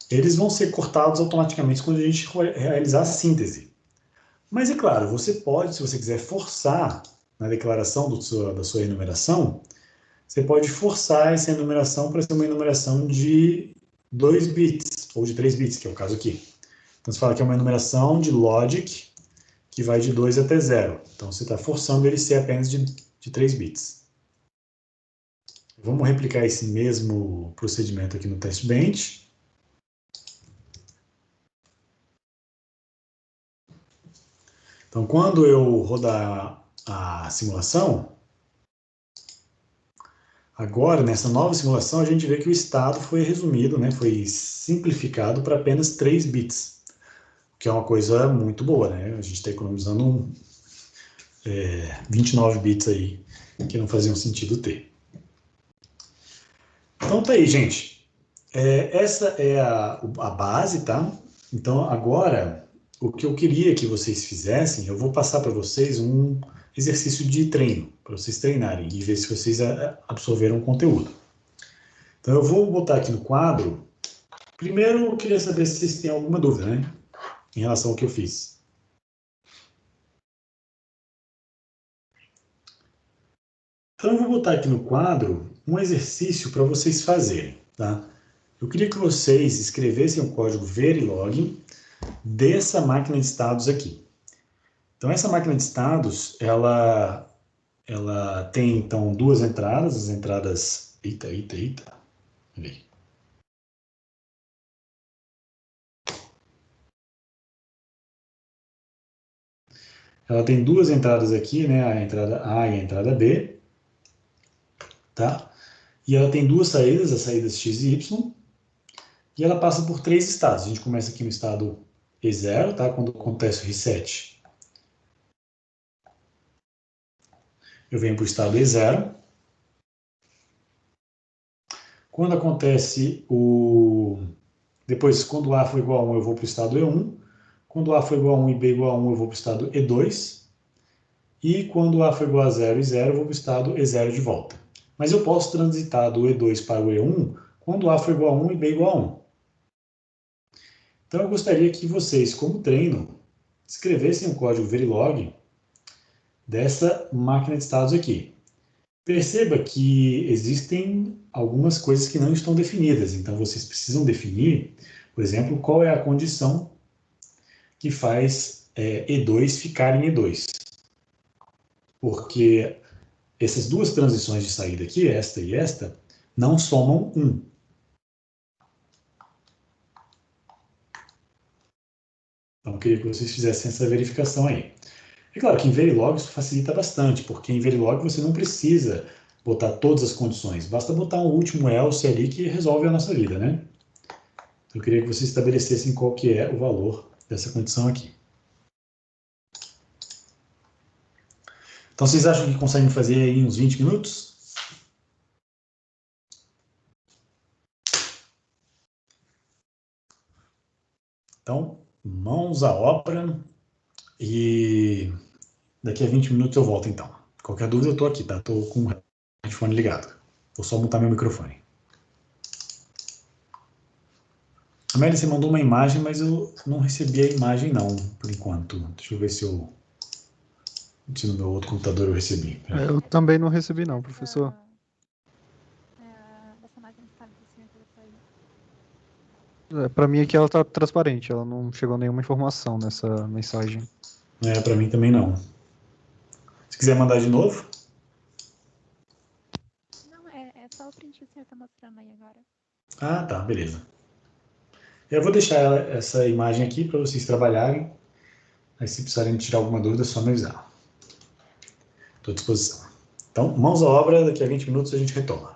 eles vão ser cortados automaticamente quando a gente realizar a síntese. Mas é claro, você pode, se você quiser forçar na declaração da sua enumeração, você pode forçar essa enumeração para ser uma enumeração de 2 bits, ou de 3 bits, que é o caso aqui. Então você fala que é uma enumeração de logic que vai de 2 até 0. Então você está forçando ele a ser apenas de 3 bits. Vamos replicar esse mesmo procedimento aqui no testbench. Então, quando eu rodar a simulação, agora, nessa nova simulação, a gente vê que o estado foi resumido, né, foi simplificado para apenas 3 bits, o que é uma coisa muito boa, né? A gente está economizando 29 bits aí, que não faziam sentido ter. Então, tá aí, gente. Essa é a base, tá? Então, agora, o que eu queria que vocês fizessem, eu vou passar para vocês um exercício de treino, para vocês treinarem e ver se vocês absorveram o conteúdo. Então, eu vou botar aqui no quadro. Primeiro, eu queria saber se vocês têm alguma dúvida, né, em relação ao que eu fiz. Então, eu vou botar aqui no quadro um exercício para vocês fazerem, tá? Eu queria que vocês escrevessem o código Verilog dessa máquina de estados aqui. Então, essa máquina de estados, ela tem, então, duas entradas, as entradas... Eita. Peraí. Ela tem duas entradas aqui, né, a entrada A e a entrada B, tá? E ela tem duas saídas, as saídas X e Y, e ela passa por três estados. A gente começa aqui no estado E0, tá? Quando acontece o reset, eu venho para o estado E0. Quando acontece o... Depois, quando A for igual a 1, eu vou para o estado E1. Quando A for igual a 1 e B igual a 1, eu vou para o estado E2. E quando A for igual a 0 e 0, eu vou para o estado E0 de volta. Mas eu posso transitar do E2 para o E1 quando A for igual a 1 e B igual a 1. Então, eu gostaria que vocês, como treino, escrevessem o código Verilog dessa máquina de estados aqui. Perceba que existem algumas coisas que não estão definidas, então vocês precisam definir, por exemplo, qual é a condição que faz E2 ficar em E2. Porque essas duas transições de saída aqui, esta e esta, não somam 1. Então, eu queria que vocês fizessem essa verificação aí. É claro que em Verilog isso facilita bastante, porque em Verilog você não precisa botar todas as condições, basta botar um último else ali que resolve a nossa vida, né? Então, eu queria que vocês estabelecessem qual que é o valor dessa condição aqui. Então, vocês acham que conseguem fazer aí uns 20 minutos? Então, mãos à obra e daqui a 20 minutos eu volto, então. Qualquer dúvida, eu estou aqui, tá? Estou com o headphone ligado. Vou só mutar meu microfone. Amélia, você mandou uma imagem, mas eu não recebi a imagem, não, por enquanto. Deixa eu ver se no meu outro computador eu recebi. Peraí. Eu também não recebi não, professor. Dessa máquina de estados do senhor que ele foi. Pra mim aqui ela tá transparente, ela não chegou nenhuma informação nessa mensagem. Para mim também não. Se quiser mandar de novo. Não, é só o print que o senhor tá mostrando aí agora. Ah, tá, beleza. Eu vou deixar essa imagem aqui para vocês trabalharem. Aí, se precisarem tirar alguma dúvida, é só me avisar. Estou à disposição. Então, mãos à obra, daqui a 20 minutos a gente retoma.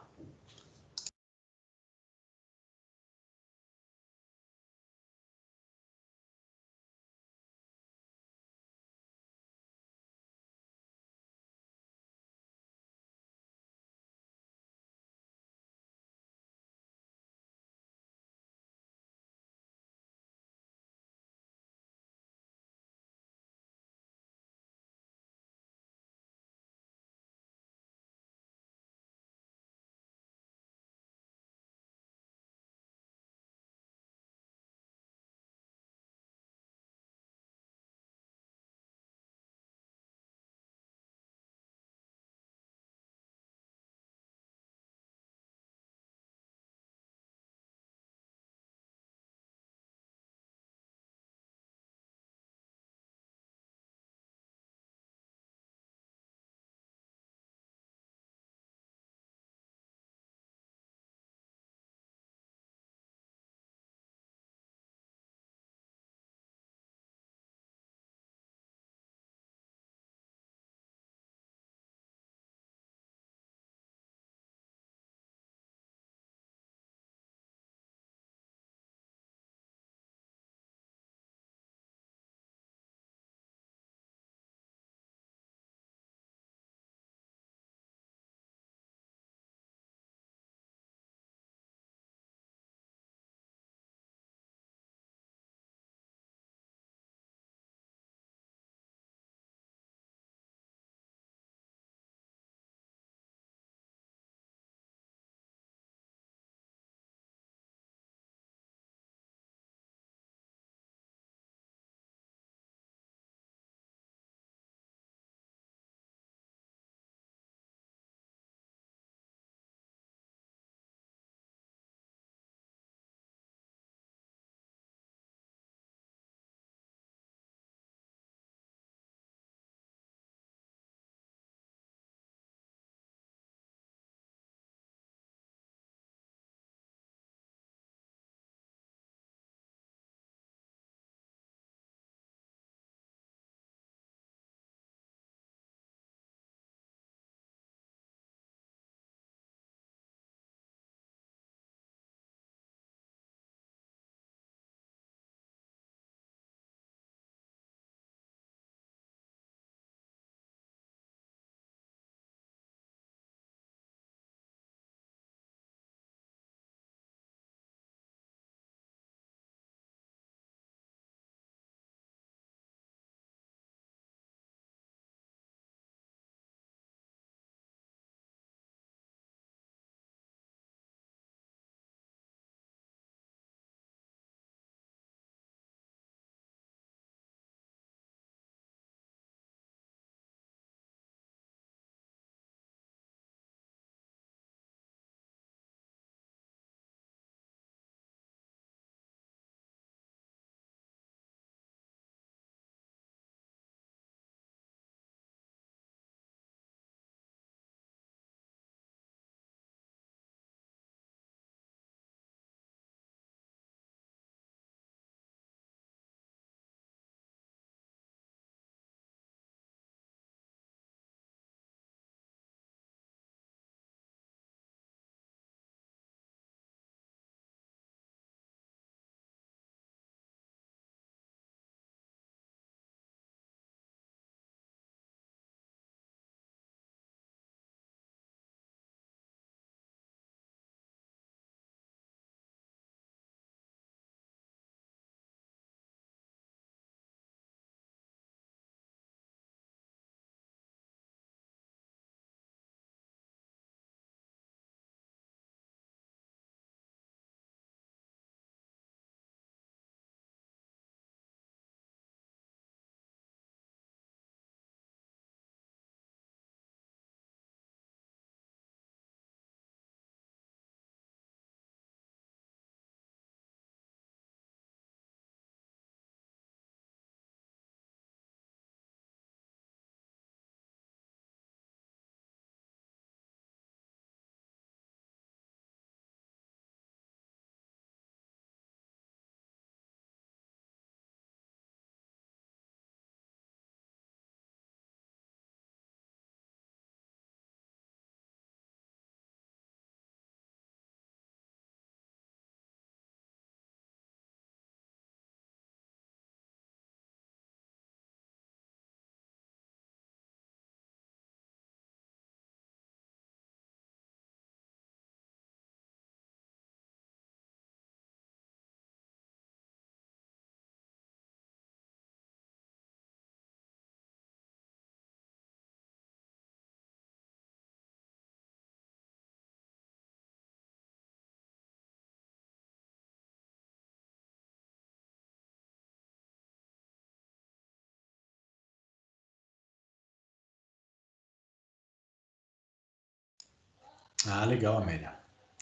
Ah, legal, Amélia.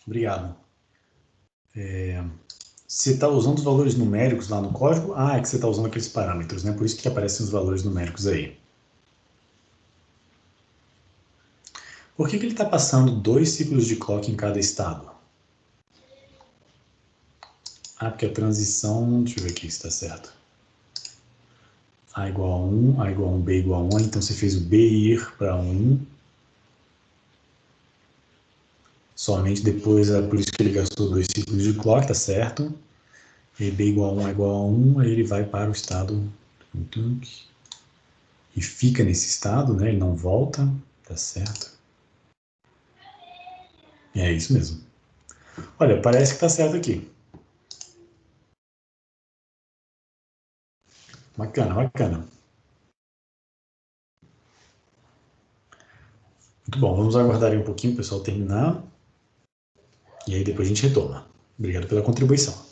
Obrigado. Você está usando os valores numéricos lá no código? Ah, é que você está usando aqueles parâmetros, né? Por isso que aparecem os valores numéricos aí. Por que ele está passando 2 ciclos de clock em cada estado? Ah, porque a transição... Deixa eu ver aqui se está certo. A igual a 1, A igual a 1, B igual a 1. Então você fez o B ir para 1. Somente depois, é por isso que ele gastou 2 ciclos de clock, tá certo? E B igual a 1 é igual a 1, aí ele vai para o estado... E fica nesse estado, né? Ele não volta, tá certo? É isso mesmo. Olha, parece que tá certo aqui. Bacana, bacana. Muito bom, vamos aguardar aí um pouquinho o pessoal terminar. E aí depois a gente retoma. Obrigado pela contribuição.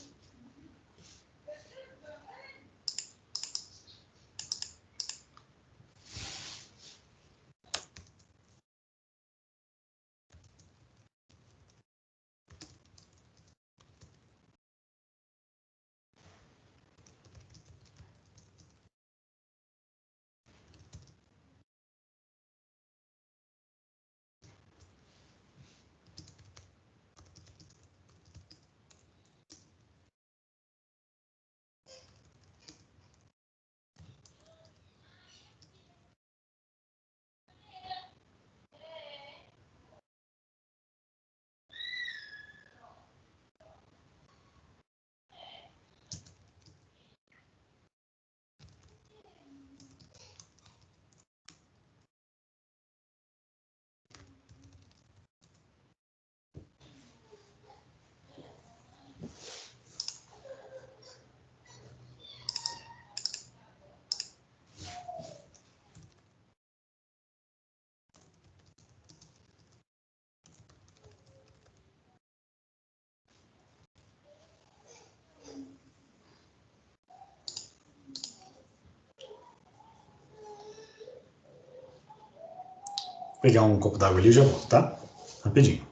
Vou pegar um copo d'água ali e já volto, tá? Rapidinho.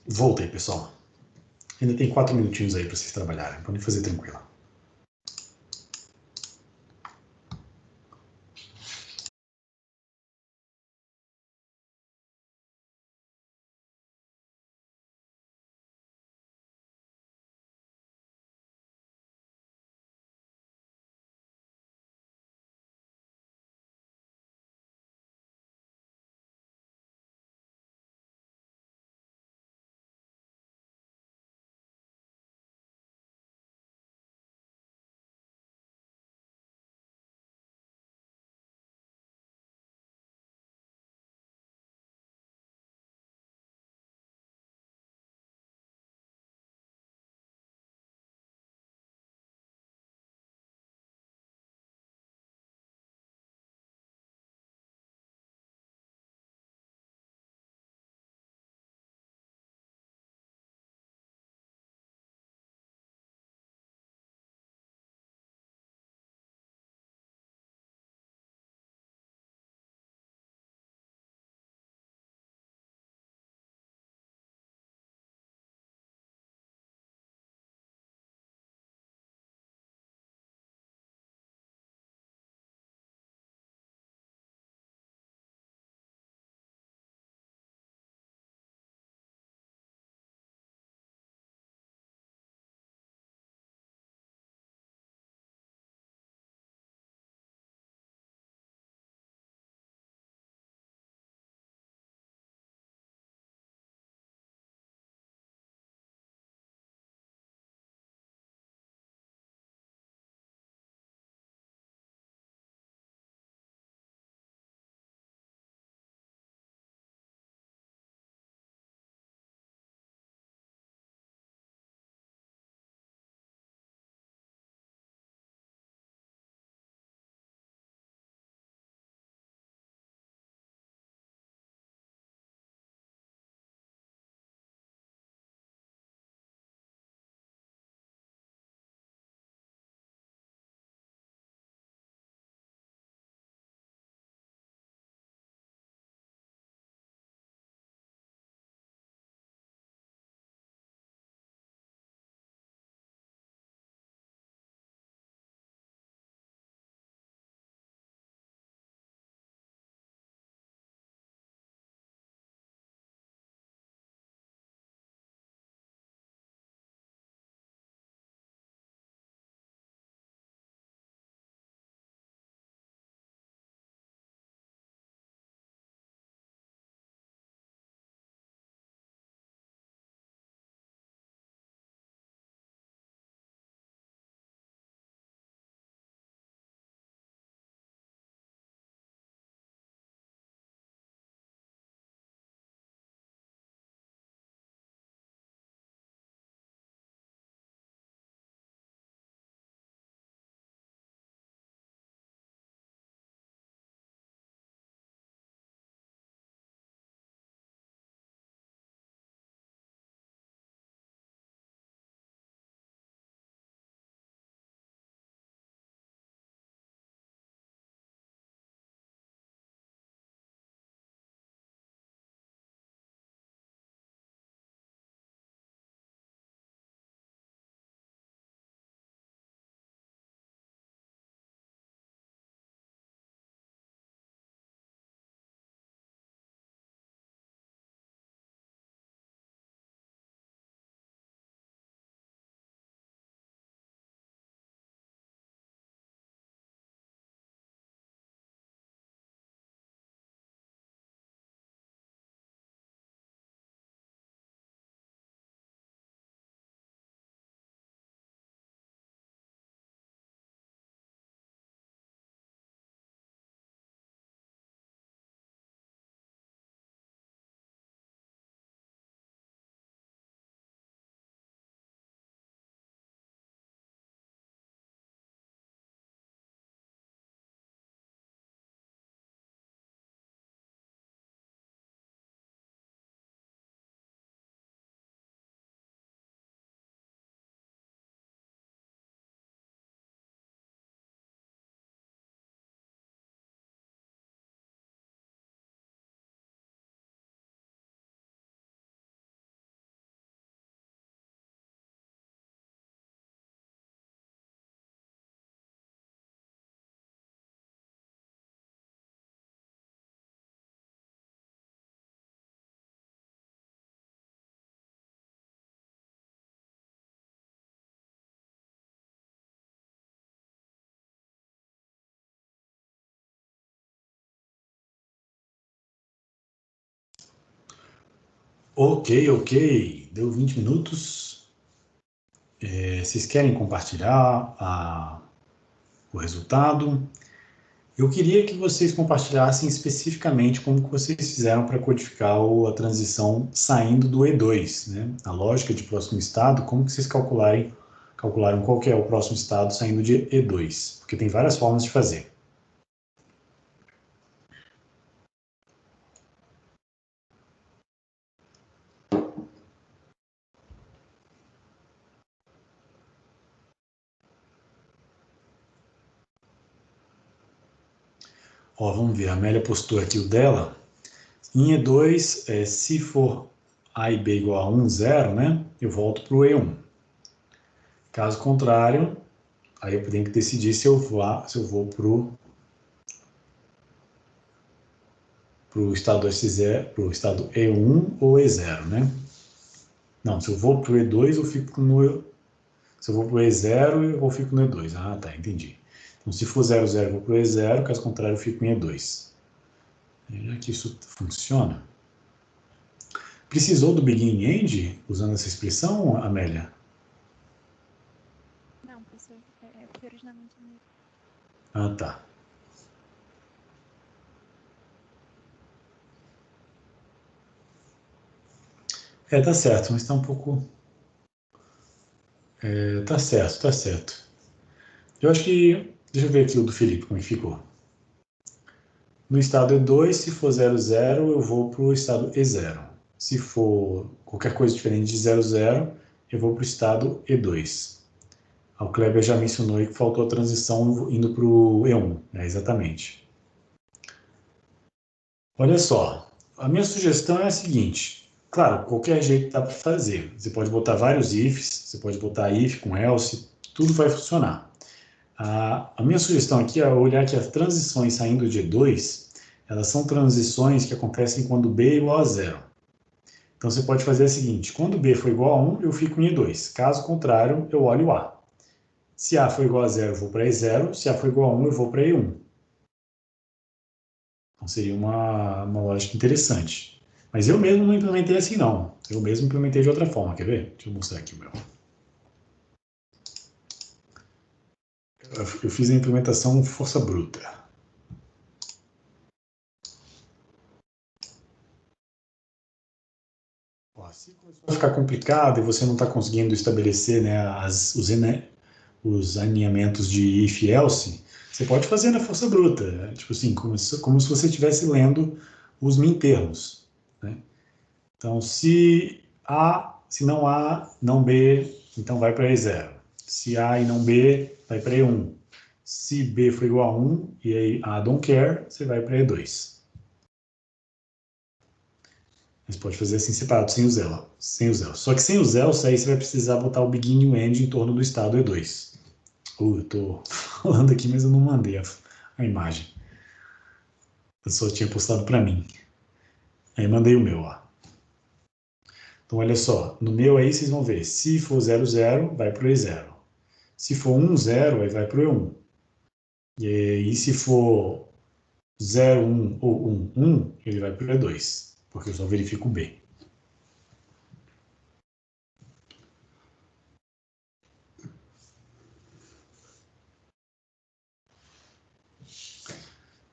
Voltei, pessoal. Ainda tem 4 minutinhos aí para vocês trabalharem. Podem fazer tranquilo. Ok. Deu 20 minutos. Vocês querem compartilhar o resultado? Eu queria que vocês compartilhassem especificamente como que vocês fizeram para codificar a transição saindo do E2, né? A lógica de próximo estado, como que vocês calcularam qual que é o próximo estado saindo de E2, porque tem várias formas de fazer. Ó, vamos ver, a Amélia postou aqui o dela. Em E2, se for A e B igual a 1, 0, né? Eu volto para o E1. Caso contrário, aí eu tenho que decidir se eu vou para o estado estado E1 ou E0, né? Não, se eu vou para o E2, eu fico no... Se eu vou para o E0, eu fico no E2. Ah, tá, entendi. Então, se for 0, 0, eu vou para o E0, caso contrário, eu fico em E2. Já que isso funciona. Precisou do begin end, usando essa expressão, Amélia? Não, professor, porque originalmente não. Ah, tá. Tá certo, mas tá um pouco... tá certo. Eu acho que... Deixa eu ver aqui o do Felipe, como é que ficou. No estado E2, se for 0, 0, eu vou para o estado E0. Se for qualquer coisa diferente de 0, 0, eu vou para o estado E2. O Kleber já mencionou aí que faltou a transição indo para o E1. Exatamente. Olha só, a minha sugestão é a seguinte. Claro, qualquer jeito dá para fazer. Você pode botar vários ifs, você pode botar if com else, tudo vai funcionar. A minha sugestão aqui é olhar que as transições saindo de E2, elas são transições que acontecem quando B é igual a 0. Então você pode fazer o seguinte, quando B for igual a 1, eu fico em E2. Caso contrário, eu olho A. Se A for igual a 0, eu vou para E0. Se A for igual a 1, eu vou para E1. Então seria uma lógica interessante. Mas eu mesmo não implementei assim, não. Eu mesmo implementei de outra forma. Quer ver? Deixa eu mostrar aqui o meu. Eu fiz a implementação força bruta. Se começou a ficar complicado e você não está conseguindo estabelecer, né, os alinhamentos de if e else, você pode fazer na força bruta, né? Tipo assim, como se você estivesse lendo os min termos, né? Então, se não A, não B, então vai para E0. Se A e não B, vai para E1. Se B for igual a 1 e aí A don't care, você vai para E2. Mas pode fazer assim separado, sem o zero. Sem o zero. Só que sem o zero, aí você vai precisar botar o begin e o end em torno do estado E2. Eu tô falando aqui, mas eu não mandei a imagem. Eu só tinha postado para mim. Aí mandei o meu, ó. Então, olha só. No meu aí, vocês vão ver. Se for 0, 0, vai para o E0. Se for 1, 0, aí vai para o E1. E aí, se for 0, 1 ou 1, 1, ele vai para o E2. Porque eu só verifico o B.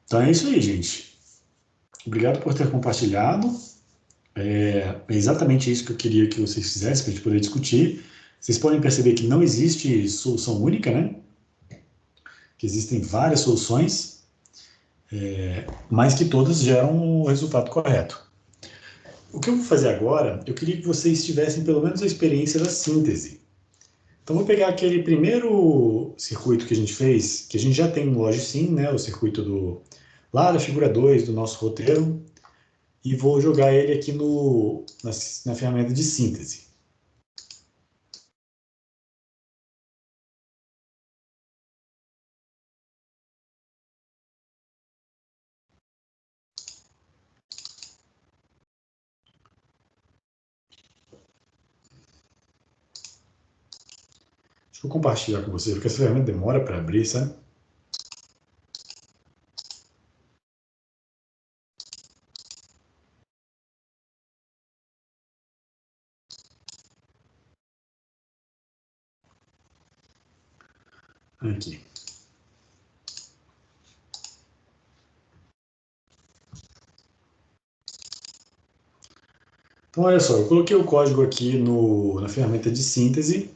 Então é isso aí, gente. Obrigado por ter compartilhado. É exatamente isso que eu queria que vocês fizessem para a gente poder discutir. Vocês podem perceber que não existe solução única, né? Que existem várias soluções, mas que todas geram o resultado correto. O que eu vou fazer agora, eu queria que vocês tivessem pelo menos a experiência da síntese. Então, vou pegar aquele primeiro circuito que a gente fez, que a gente já tem no Logsim, né? O circuito lá da figura 2 do nosso roteiro, e vou jogar ele aqui na ferramenta de síntese. Deixa eu compartilhar com vocês, porque essa ferramenta demora para abrir, sabe? Aqui. Então, olha só, eu coloquei o código aqui na ferramenta de síntese.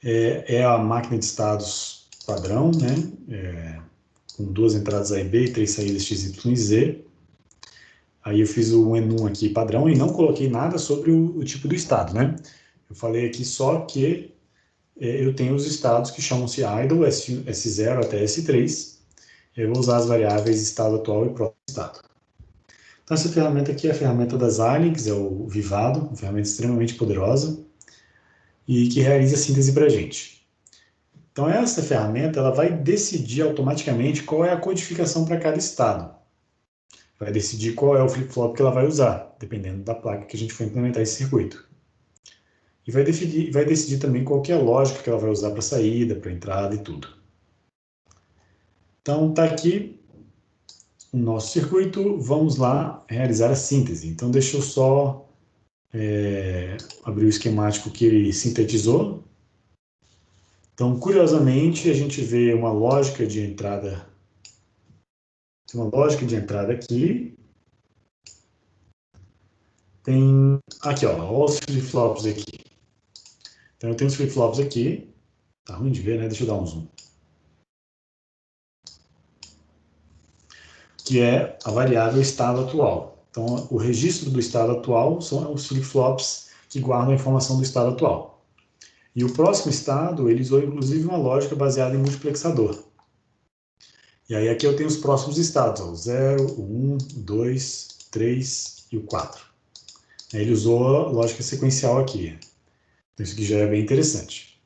É a máquina de estados padrão, né? Com 2 entradas A e B e 3 saídas X, Y e Z. Aí eu fiz o enum aqui padrão e não coloquei nada sobre o tipo do estado, né? Eu falei aqui só que eu tenho os estados que chamam-se idle, S0 até S3. Eu vou usar as variáveis estado atual e próximo estado. Então, essa ferramenta aqui é a ferramenta das Xilinx, é o Vivado, uma ferramenta extremamente poderosa e que realiza a síntese para a gente. Então, essa ferramenta ela vai decidir automaticamente qual é a codificação para cada estado. Vai decidir qual é o flip-flop que ela vai usar, dependendo da placa que a gente for implementar esse circuito. E vai decidir também qual que é a lógica que ela vai usar para saída, para entrada e tudo. Então, está aqui o nosso circuito, vamos lá realizar a síntese. Então, deixa eu só abrir o esquemático que ele sintetizou. Então, curiosamente, a gente vê uma lógica de entrada. Tem uma lógica de entrada aqui. Tem aqui, ó, os flip-flops aqui. Então, eu tenho os flip-flops aqui. Tá ruim de ver, né? Deixa eu dar um zoom. Que é a variável estado atual. Então, o registro do estado atual são os flip-flops que guardam a informação do estado atual. E o próximo estado, ele usou inclusive uma lógica baseada em multiplexador. E aí aqui eu tenho os próximos estados, ó, o 0, o 1, o 2, 3 e o 4. Ele usou a lógica sequencial aqui. Então isso aqui já é bem interessante.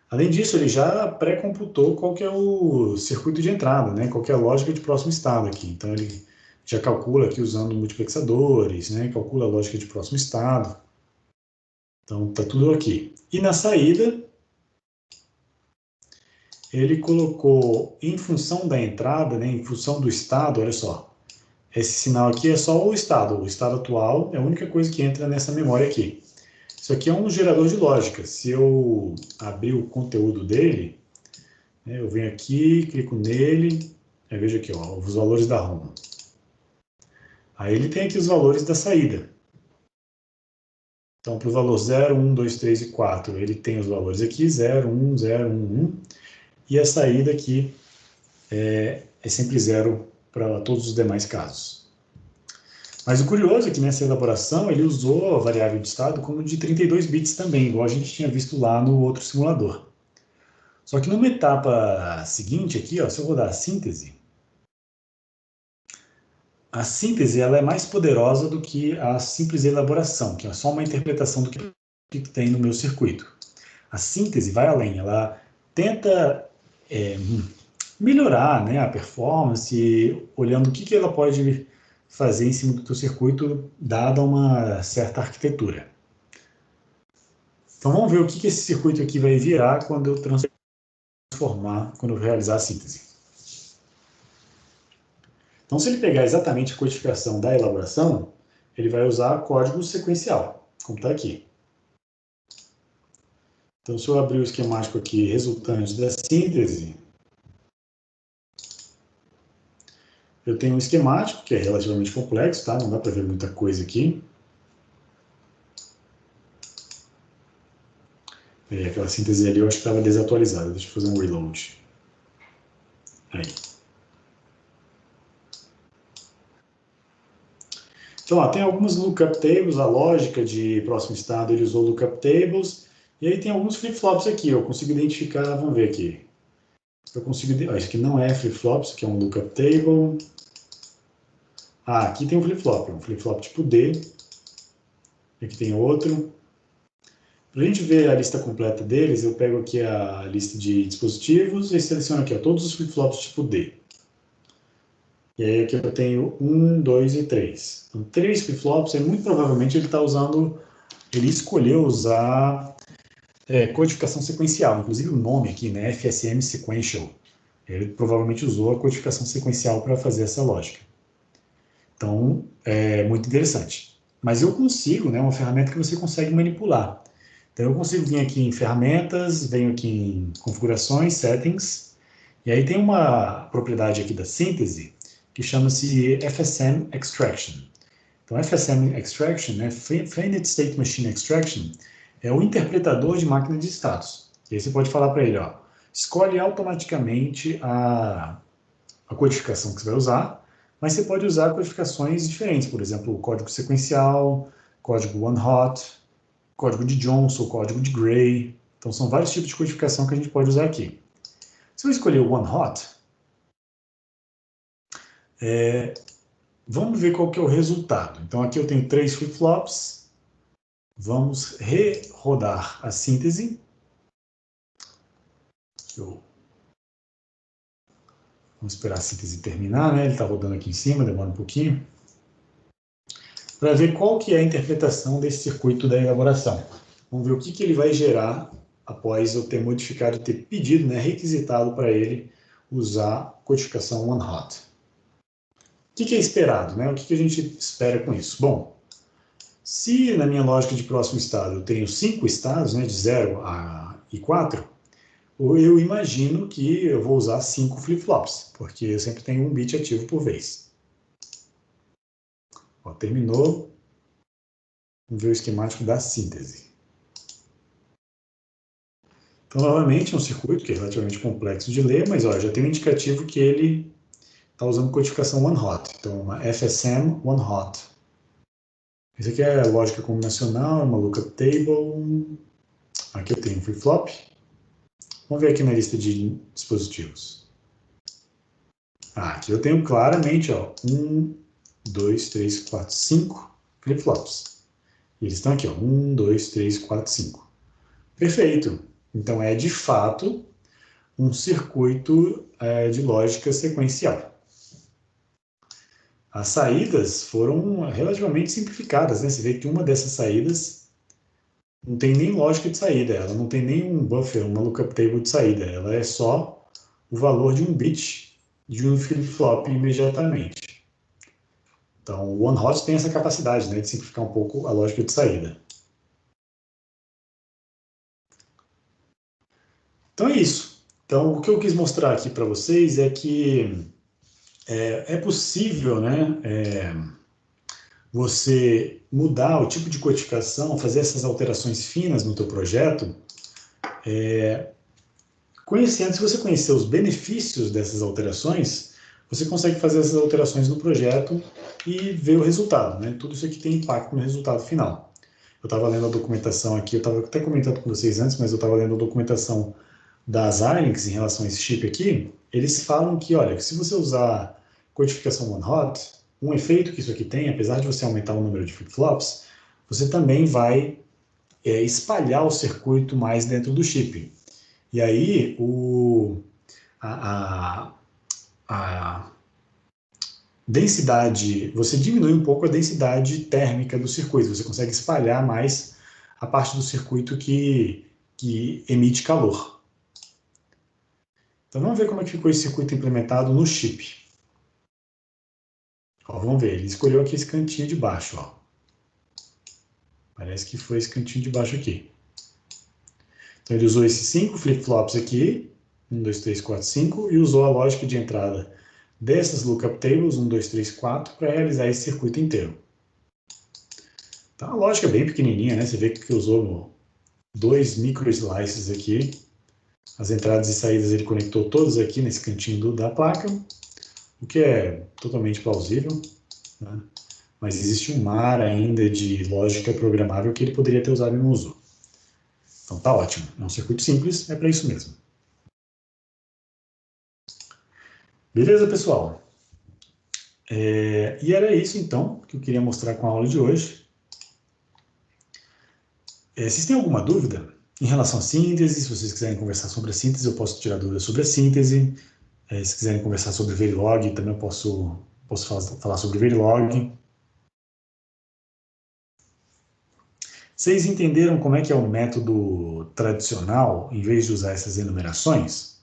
Além disso, ele já pré-computou qual que é o circuito de entrada, né? Qual que é a lógica de próximo estado aqui. Então ele já calcula aqui usando multiplexadores, né? Calcula a lógica de próximo estado. Então está tudo aqui. E na saída, ele colocou em função da entrada, né? Em função do estado, olha só. Esse sinal aqui é só o estado atual é a única coisa que entra nessa memória aqui. Isso aqui é um gerador de lógica. Se eu abrir o conteúdo dele, né, eu venho aqui, clico nele, aí vejo aqui, ó, os valores da ROM. Aí ele tem aqui os valores da saída. Então, para o valor 0, 1, 2, 3 e 4, ele tem os valores aqui, 0, 1, 0, 1, 1. E a saída aqui é sempre 0 para todos os demais casos. Mas o curioso é que nessa elaboração ele usou a variável de estado como de 32 bits também, igual a gente tinha visto lá no outro simulador. Só que numa etapa seguinte aqui, ó, se eu rodar a síntese ela é mais poderosa do que a simples elaboração, que é só uma interpretação do que tem no meu circuito. A síntese vai além, ela tenta melhorar, né, a performance, olhando o que ela pode fazer em cima do teu circuito, dada uma certa arquitetura. Então vamos ver o que esse circuito aqui vai virar quando eu transformar, quando eu realizar a síntese. Então, se ele pegar exatamente a codificação da elaboração, ele vai usar código sequencial, como está aqui. Então, se eu abrir o esquemático aqui resultante da síntese, eu tenho um esquemático que é relativamente complexo, tá? Não dá para ver muita coisa aqui. Aquela síntese ali eu acho que estava desatualizada. Deixa eu fazer um reload. Aí. Então, ó, tem algumas lookup tables, a lógica de próximo estado ele usou lookup tables, e aí tem alguns flip-flops aqui, eu consigo identificar, vamos ver aqui. Eu consigo, isso aqui não é flip-flop, isso aqui é um lookup table. Ah, aqui tem um flip-flop tipo D. Aqui tem outro. Para a gente ver a lista completa deles, eu pego aqui a lista de dispositivos e seleciono aqui ó, todos os flip-flops tipo D. E aí aqui eu tenho 1, 2 e 3. Então, 3 flip-flops, muito provavelmente ele escolheu usar codificação sequencial. Inclusive o nome aqui, né, FSM Sequential. Ele provavelmente usou a codificação sequencial para fazer essa lógica. Então, é muito interessante. Mas eu consigo, né, uma ferramenta que você consegue manipular. Então, eu consigo vir aqui em ferramentas, venho aqui em configurações, settings, e aí tem uma propriedade aqui da síntese que chama-se FSM Extraction. Então, FSM Extraction, né, Finite State Machine Extraction, é o interpretador de máquina de estados. E aí você pode falar para ele, ó, escolhe automaticamente a codificação que você vai usar, mas você pode usar codificações diferentes, por exemplo, código sequencial, código one-hot, código de Johnson, código de Gray. Então, são vários tipos de codificação que a gente pode usar aqui. Se eu escolher o one-hot, vamos ver qual que é o resultado. Então, aqui eu tenho 3 flip-flops. Vamos re-rodar a síntese. Vamos esperar a síntese terminar, né? Ele está rodando aqui em cima, demora um pouquinho. Para ver qual que é a interpretação desse circuito da elaboração. Vamos ver o que ele vai gerar após eu ter modificado, ter pedido, né, requisitado para ele usar codificação one-hot. O que é esperado, né? O que a gente espera com isso? Bom, se na minha lógica de próximo estado eu tenho 5 estados, né, de 0 e 4, eu imagino que eu vou usar 5 flip-flops, porque eu sempre tenho um bit ativo por vez. Ó, terminou. Vamos ver o esquemático da síntese. Então, novamente, é um circuito que é relativamente complexo de ler, mas ó, já tem um indicativo que ele está usando codificação one-hot. Então, uma FSM one-hot. Isso aqui é lógica combinacional, uma lookup table. Aqui eu tenho um flip-flop. Vamos ver aqui na lista de dispositivos. Aqui eu tenho claramente, ó, 1, 2, 3, 4, 5 flip-flops. E eles estão aqui, ó, 1, 2, 3, 4, 5. Perfeito. Então, é de fato um circuito de lógica sequencial. As saídas foram relativamente simplificadas, né? Você vê que uma dessas saídas não tem nem lógica de saída, ela não tem nenhum buffer, uma lookup table de saída, ela é só o valor de um bit de um flip-flop imediatamente. Então, o one-hot tem essa capacidade, né, de simplificar um pouco a lógica de saída. Então é isso. Então, o que eu quis mostrar aqui para vocês é que é possível, né, você mudar o tipo de codificação, fazer essas alterações finas no teu projeto, conhecendo, se você conhecer os benefícios dessas alterações, você consegue fazer essas alterações no projeto e ver o resultado, né? Tudo isso aqui tem impacto no resultado final. Eu estava lendo a documentação aqui, eu estava até comentando com vocês antes, mas eu estava lendo a documentação da Xilinx em relação a esse chip aqui. Eles falam que, olha, se você usar codificação one-hot, um efeito que isso aqui tem, apesar de você aumentar o número de flip-flops, você também vai espalhar o circuito mais dentro do chip. E aí, a densidade, você diminui um pouco a densidade térmica do circuito, você consegue espalhar mais a parte do circuito que emite calor. Então, vamos ver como é que ficou esse circuito implementado no chip. Ó, vamos ver, ele escolheu aqui esse cantinho de baixo, ó. Parece que foi esse cantinho de baixo aqui. Então, ele usou esses 5 flip-flops aqui, 1, 2, 3, 4, 5, e usou a lógica de entrada dessas lookup tables, 1, 2, 3, 4, para realizar esse circuito inteiro. Então, a lógica é bem pequenininha, né? Você vê que usou 2 micro-slices aqui. As entradas e saídas ele conectou todas aqui nesse cantinho da placa, o que é totalmente plausível, né? Mas existe um mar ainda de lógica programável que ele poderia ter usado e não usou. Então tá ótimo, é um circuito simples, é para isso mesmo. Beleza, pessoal? E era isso então que eu queria mostrar com a aula de hoje. Vocês têm alguma dúvida em relação à síntese? Se vocês quiserem conversar sobre a síntese, eu posso tirar dúvidas sobre a síntese. Se quiserem conversar sobre Verilog, também eu posso falar sobre Verilog. Vocês entenderam como é que é o método tradicional, em vez de usar essas enumerações?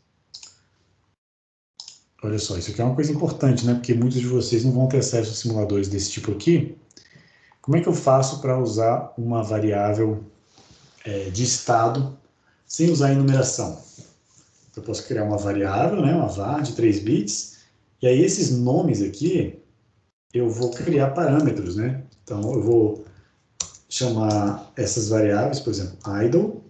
Olha só, isso aqui é uma coisa importante, né? Porque muitos de vocês não vão ter acesso a simuladores desse tipo aqui. Como é que eu faço para usar uma variável de estado sem usar enumeração. Eu posso criar uma variável, né, uma var de 3 bits, e aí esses nomes aqui, eu vou criar parâmetros, né? Então, eu vou chamar essas variáveis, por exemplo, idle.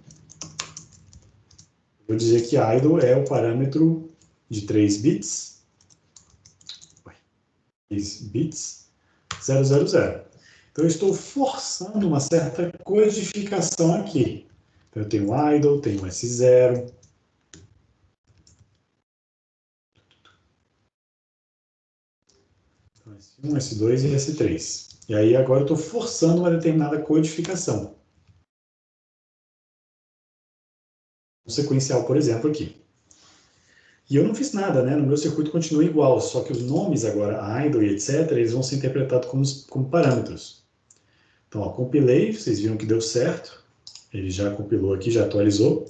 Vou dizer que idle é o parâmetro de 3 bits, 000. Então, eu estou forçando uma certa codificação aqui. Então, eu tenho idle, tenho S0. Então, S1, S2 e S3. E aí, agora eu estou forçando uma determinada codificação. Um sequencial, por exemplo, aqui. E eu não fiz nada, né? No meu circuito continua igual, só que os nomes agora, idle e etc., eles vão ser interpretados como parâmetros. Então, ó, compilei, vocês viram que deu certo. Ele já compilou aqui, já atualizou.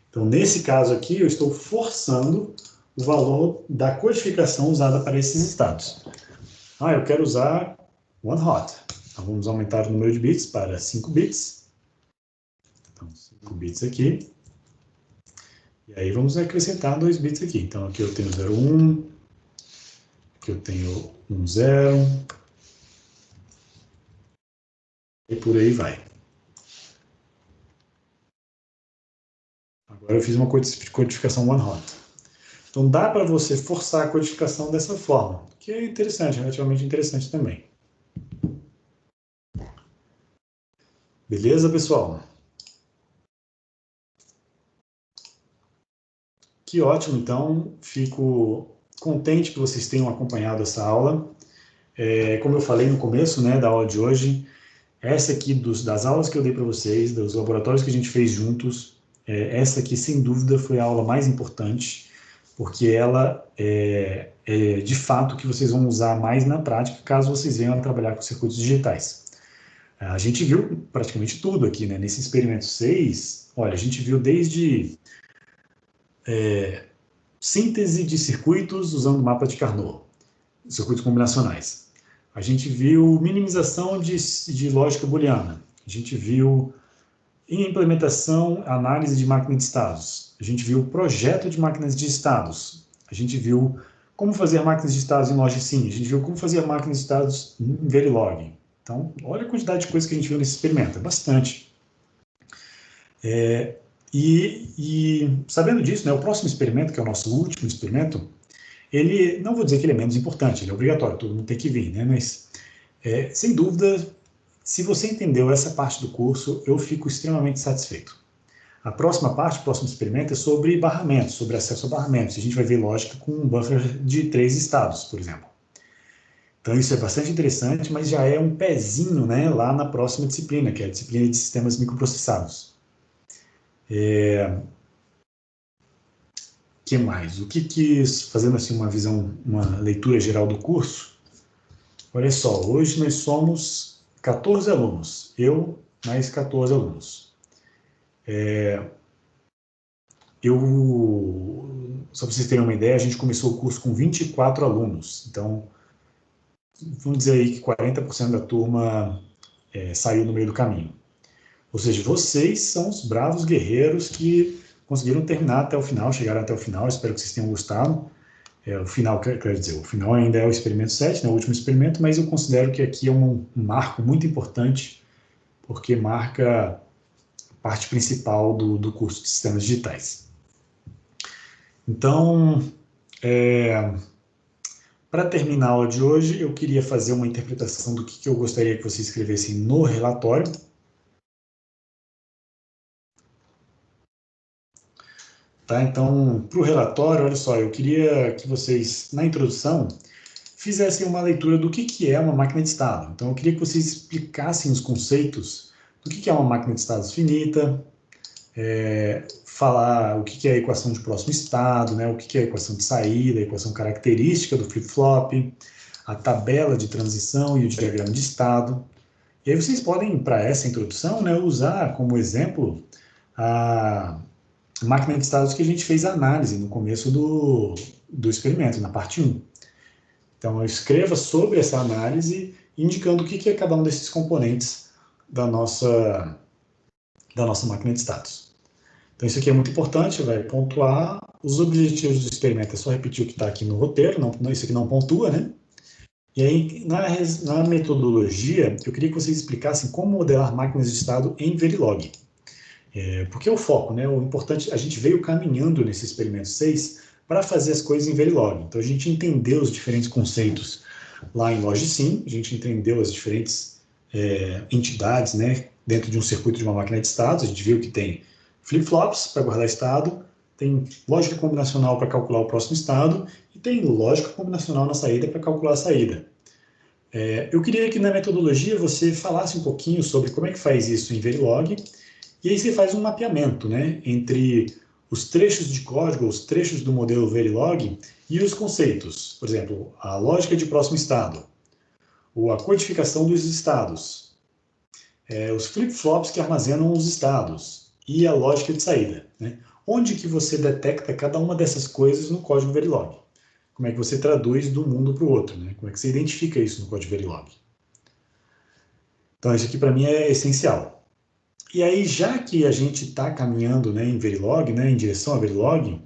Então, nesse caso aqui, eu estou forçando o valor da codificação usada para esses estados. Ah, eu quero usar one hot. Então, vamos aumentar o número de bits para 5 bits. Então, 5 bits aqui. E aí vamos acrescentar 2 bits aqui. Então, aqui eu tenho 01, aqui eu tenho 10, e por aí vai. Agora eu fiz uma codificação one hot. Então, dá para você forçar a codificação dessa forma, que é interessante, relativamente interessante também. Beleza, pessoal? Que ótimo, então, fico contente que vocês tenham acompanhado essa aula. Como eu falei no começo, né, da aula de hoje, essa aqui das aulas que eu dei para vocês, dos laboratórios que a gente fez juntos, essa aqui, sem dúvida, foi a aula mais importante, porque ela é de fato que vocês vão usar mais na prática, caso vocês venham a trabalhar com circuitos digitais. A gente viu praticamente tudo aqui, né? Nesse experimento 6, olha, a gente viu desde síntese de circuitos usando mapa de Carnot, circuitos combinacionais. A gente viu minimização de lógica booleana. A gente viu implementação, análise de máquina de estados. A gente viu projeto de máquinas de estados. A gente viu como fazer máquinas de estados em Logicsim. A gente viu como fazer máquinas de estados em Verilog. Então, olha a quantidade de coisas que a gente viu nesse experimento. É bastante. E sabendo disso, né, o próximo experimento, que é o nosso último experimento, ele, não vou dizer que ele é menos importante, ele é obrigatório, todo mundo tem que vir, né? Mas, sem dúvida, se você entendeu essa parte do curso, eu fico extremamente satisfeito. A próxima parte, o próximo experimento, é sobre barramentos, sobre acesso a barramentos. A gente vai ver lógica com um buffer de 3 estados, por exemplo. Então, isso é bastante interessante, mas já é um pezinho, né, lá na próxima disciplina, que é a disciplina de sistemas microprocessados. Que mais? O que fazendo assim uma visão, uma leitura geral do curso, olha só, hoje nós somos 14 alunos, eu mais 14 alunos. Só para vocês terem uma ideia, a gente começou o curso com 24 alunos, então vamos dizer aí que 40% da turma saiu no meio do caminho. Ou seja, vocês são os bravos guerreiros que conseguiram terminar até o final, chegaram até o final, espero que vocês tenham gostado. O final, quer dizer, o final ainda é o experimento 7, né, o último experimento, mas eu considero que aqui é um marco muito importante, porque marca a parte principal do curso de sistemas digitais. Então, para terminar a aula de hoje, eu queria fazer uma interpretação do que eu gostaria que vocês escrevessem no relatório. Tá? Então, para o relatório, olha só, eu queria que vocês, na introdução, fizessem uma leitura do que é uma máquina de estado. Então, eu queria que vocês explicassem os conceitos do que é uma máquina de estados finita, falar o que é a equação de próximo estado, né, o que é a equação de saída, a equação característica do flip-flop, a tabela de transição e o diagrama de estado. E aí vocês podem, para essa introdução, né, usar como exemplo a máquina de estados que a gente fez a análise no começo do experimento, na parte 1. Então, eu escreva sobre essa análise, indicando o que é cada um desses componentes da nossa da nossa máquina de estados. Então, isso aqui é muito importante, vai pontuar os objetivos do experimento. É só repetir o que está aqui no roteiro, isso aqui não pontua, né? E aí, na metodologia, eu queria que vocês explicassem como modelar máquinas de estado em Verilog. Porque é o foco, né? O importante, a gente veio caminhando nesse experimento 6 para fazer as coisas em Verilog. Então, a gente entendeu os diferentes conceitos lá em LogSim, a gente entendeu as diferentes entidades, né, dentro de um circuito de uma máquina de estados. A gente viu que tem flip-flops para guardar estado, tem lógica combinacional para calcular o próximo estado e tem lógica combinacional na saída para calcular a saída. Eu queria que na metodologia você falasse um pouquinho sobre como é que faz isso em Verilog, e aí você faz um mapeamento, né, entre os trechos de código, os trechos do modelo Verilog e os conceitos. Por exemplo, a lógica de próximo estado, ou a codificação dos estados, os flip-flops que armazenam os estados e a lógica de saída, né? Onde que você detecta cada uma dessas coisas no código Verilog? Como é que você traduz de um mundo para o outro, né? Como é que você identifica isso no código Verilog? Então, isso aqui para mim é essencial. E aí, já que a gente está caminhando, né, em Verilog, né, em direção a Verilog,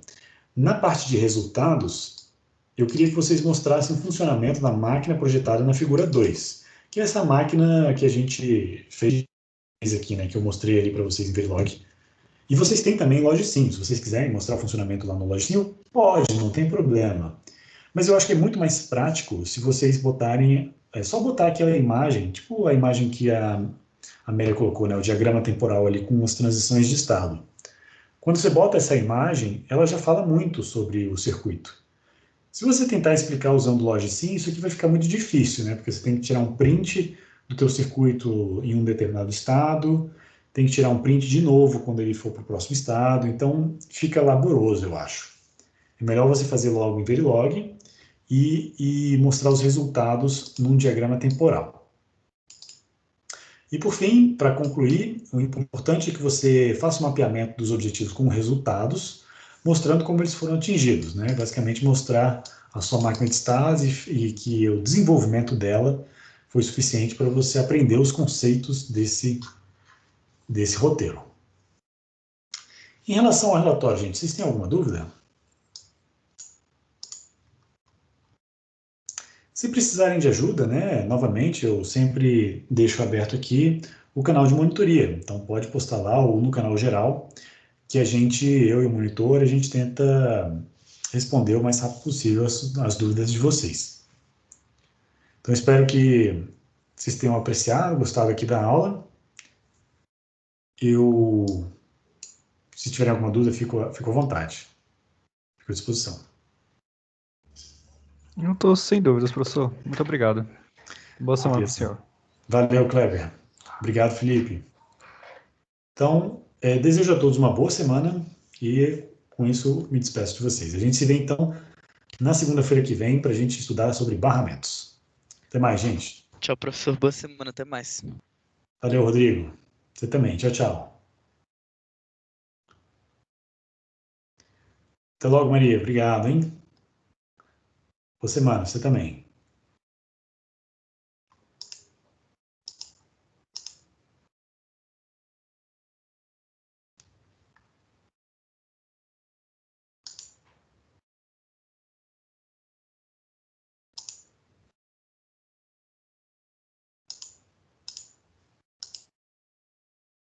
na parte de resultados, eu queria que vocês mostrassem o funcionamento da máquina projetada na figura 2, que é essa máquina que a gente fez aqui, né, que eu mostrei ali para vocês em Verilog. E vocês têm também LogSim. Se vocês quiserem mostrar o funcionamento lá no LogSim, pode, não tem problema. Mas eu acho que é muito mais prático se vocês botarem, só botar aquela imagem, tipo a imagem que a Amélia colocou, né, o diagrama temporal ali com as transições de estado. Quando você bota essa imagem, ela já fala muito sobre o circuito. Se você tentar explicar usando o LogSim, isso aqui vai ficar muito difícil, né? Porque você tem que tirar um print do teu circuito em um determinado estado, tem que tirar um print de novo quando ele for para o próximo estado, então fica laboroso, eu acho. É melhor você fazer logo em Verilog e mostrar os resultados num diagrama temporal. E por fim, para concluir, o importante é que você faça o mapeamento dos objetivos com resultados, mostrando como eles foram atingidos, né? Basicamente mostrar a sua máquina de estados e que o desenvolvimento dela foi suficiente para você aprender os conceitos desse roteiro. Em relação ao relatório, gente, vocês têm alguma dúvida? Se precisarem de ajuda, né, novamente, eu sempre deixo aberto aqui o canal de monitoria. Então, pode postar lá ou no canal geral, que eu e o monitor, a gente tenta responder o mais rápido possível as dúvidas de vocês. Então, espero que vocês tenham apreciado, gostado aqui da aula. Se tiverem alguma dúvida, fico à vontade. Fico à disposição. Eu estou sem dúvidas, professor. Muito obrigado. Boa semana para o senhor. Valeu, Kleber. Obrigado, Felipe. Então, desejo a todos uma boa semana e, com isso, me despeço de vocês. A gente se vê, então, na segunda-feira que vem para a gente estudar sobre barramentos. Até mais, gente. Tchau, professor. Boa semana. Até mais. Valeu, Rodrigo. Você também. Tchau, tchau. Até logo, Maria. Obrigado, hein? Boa semana. Você também.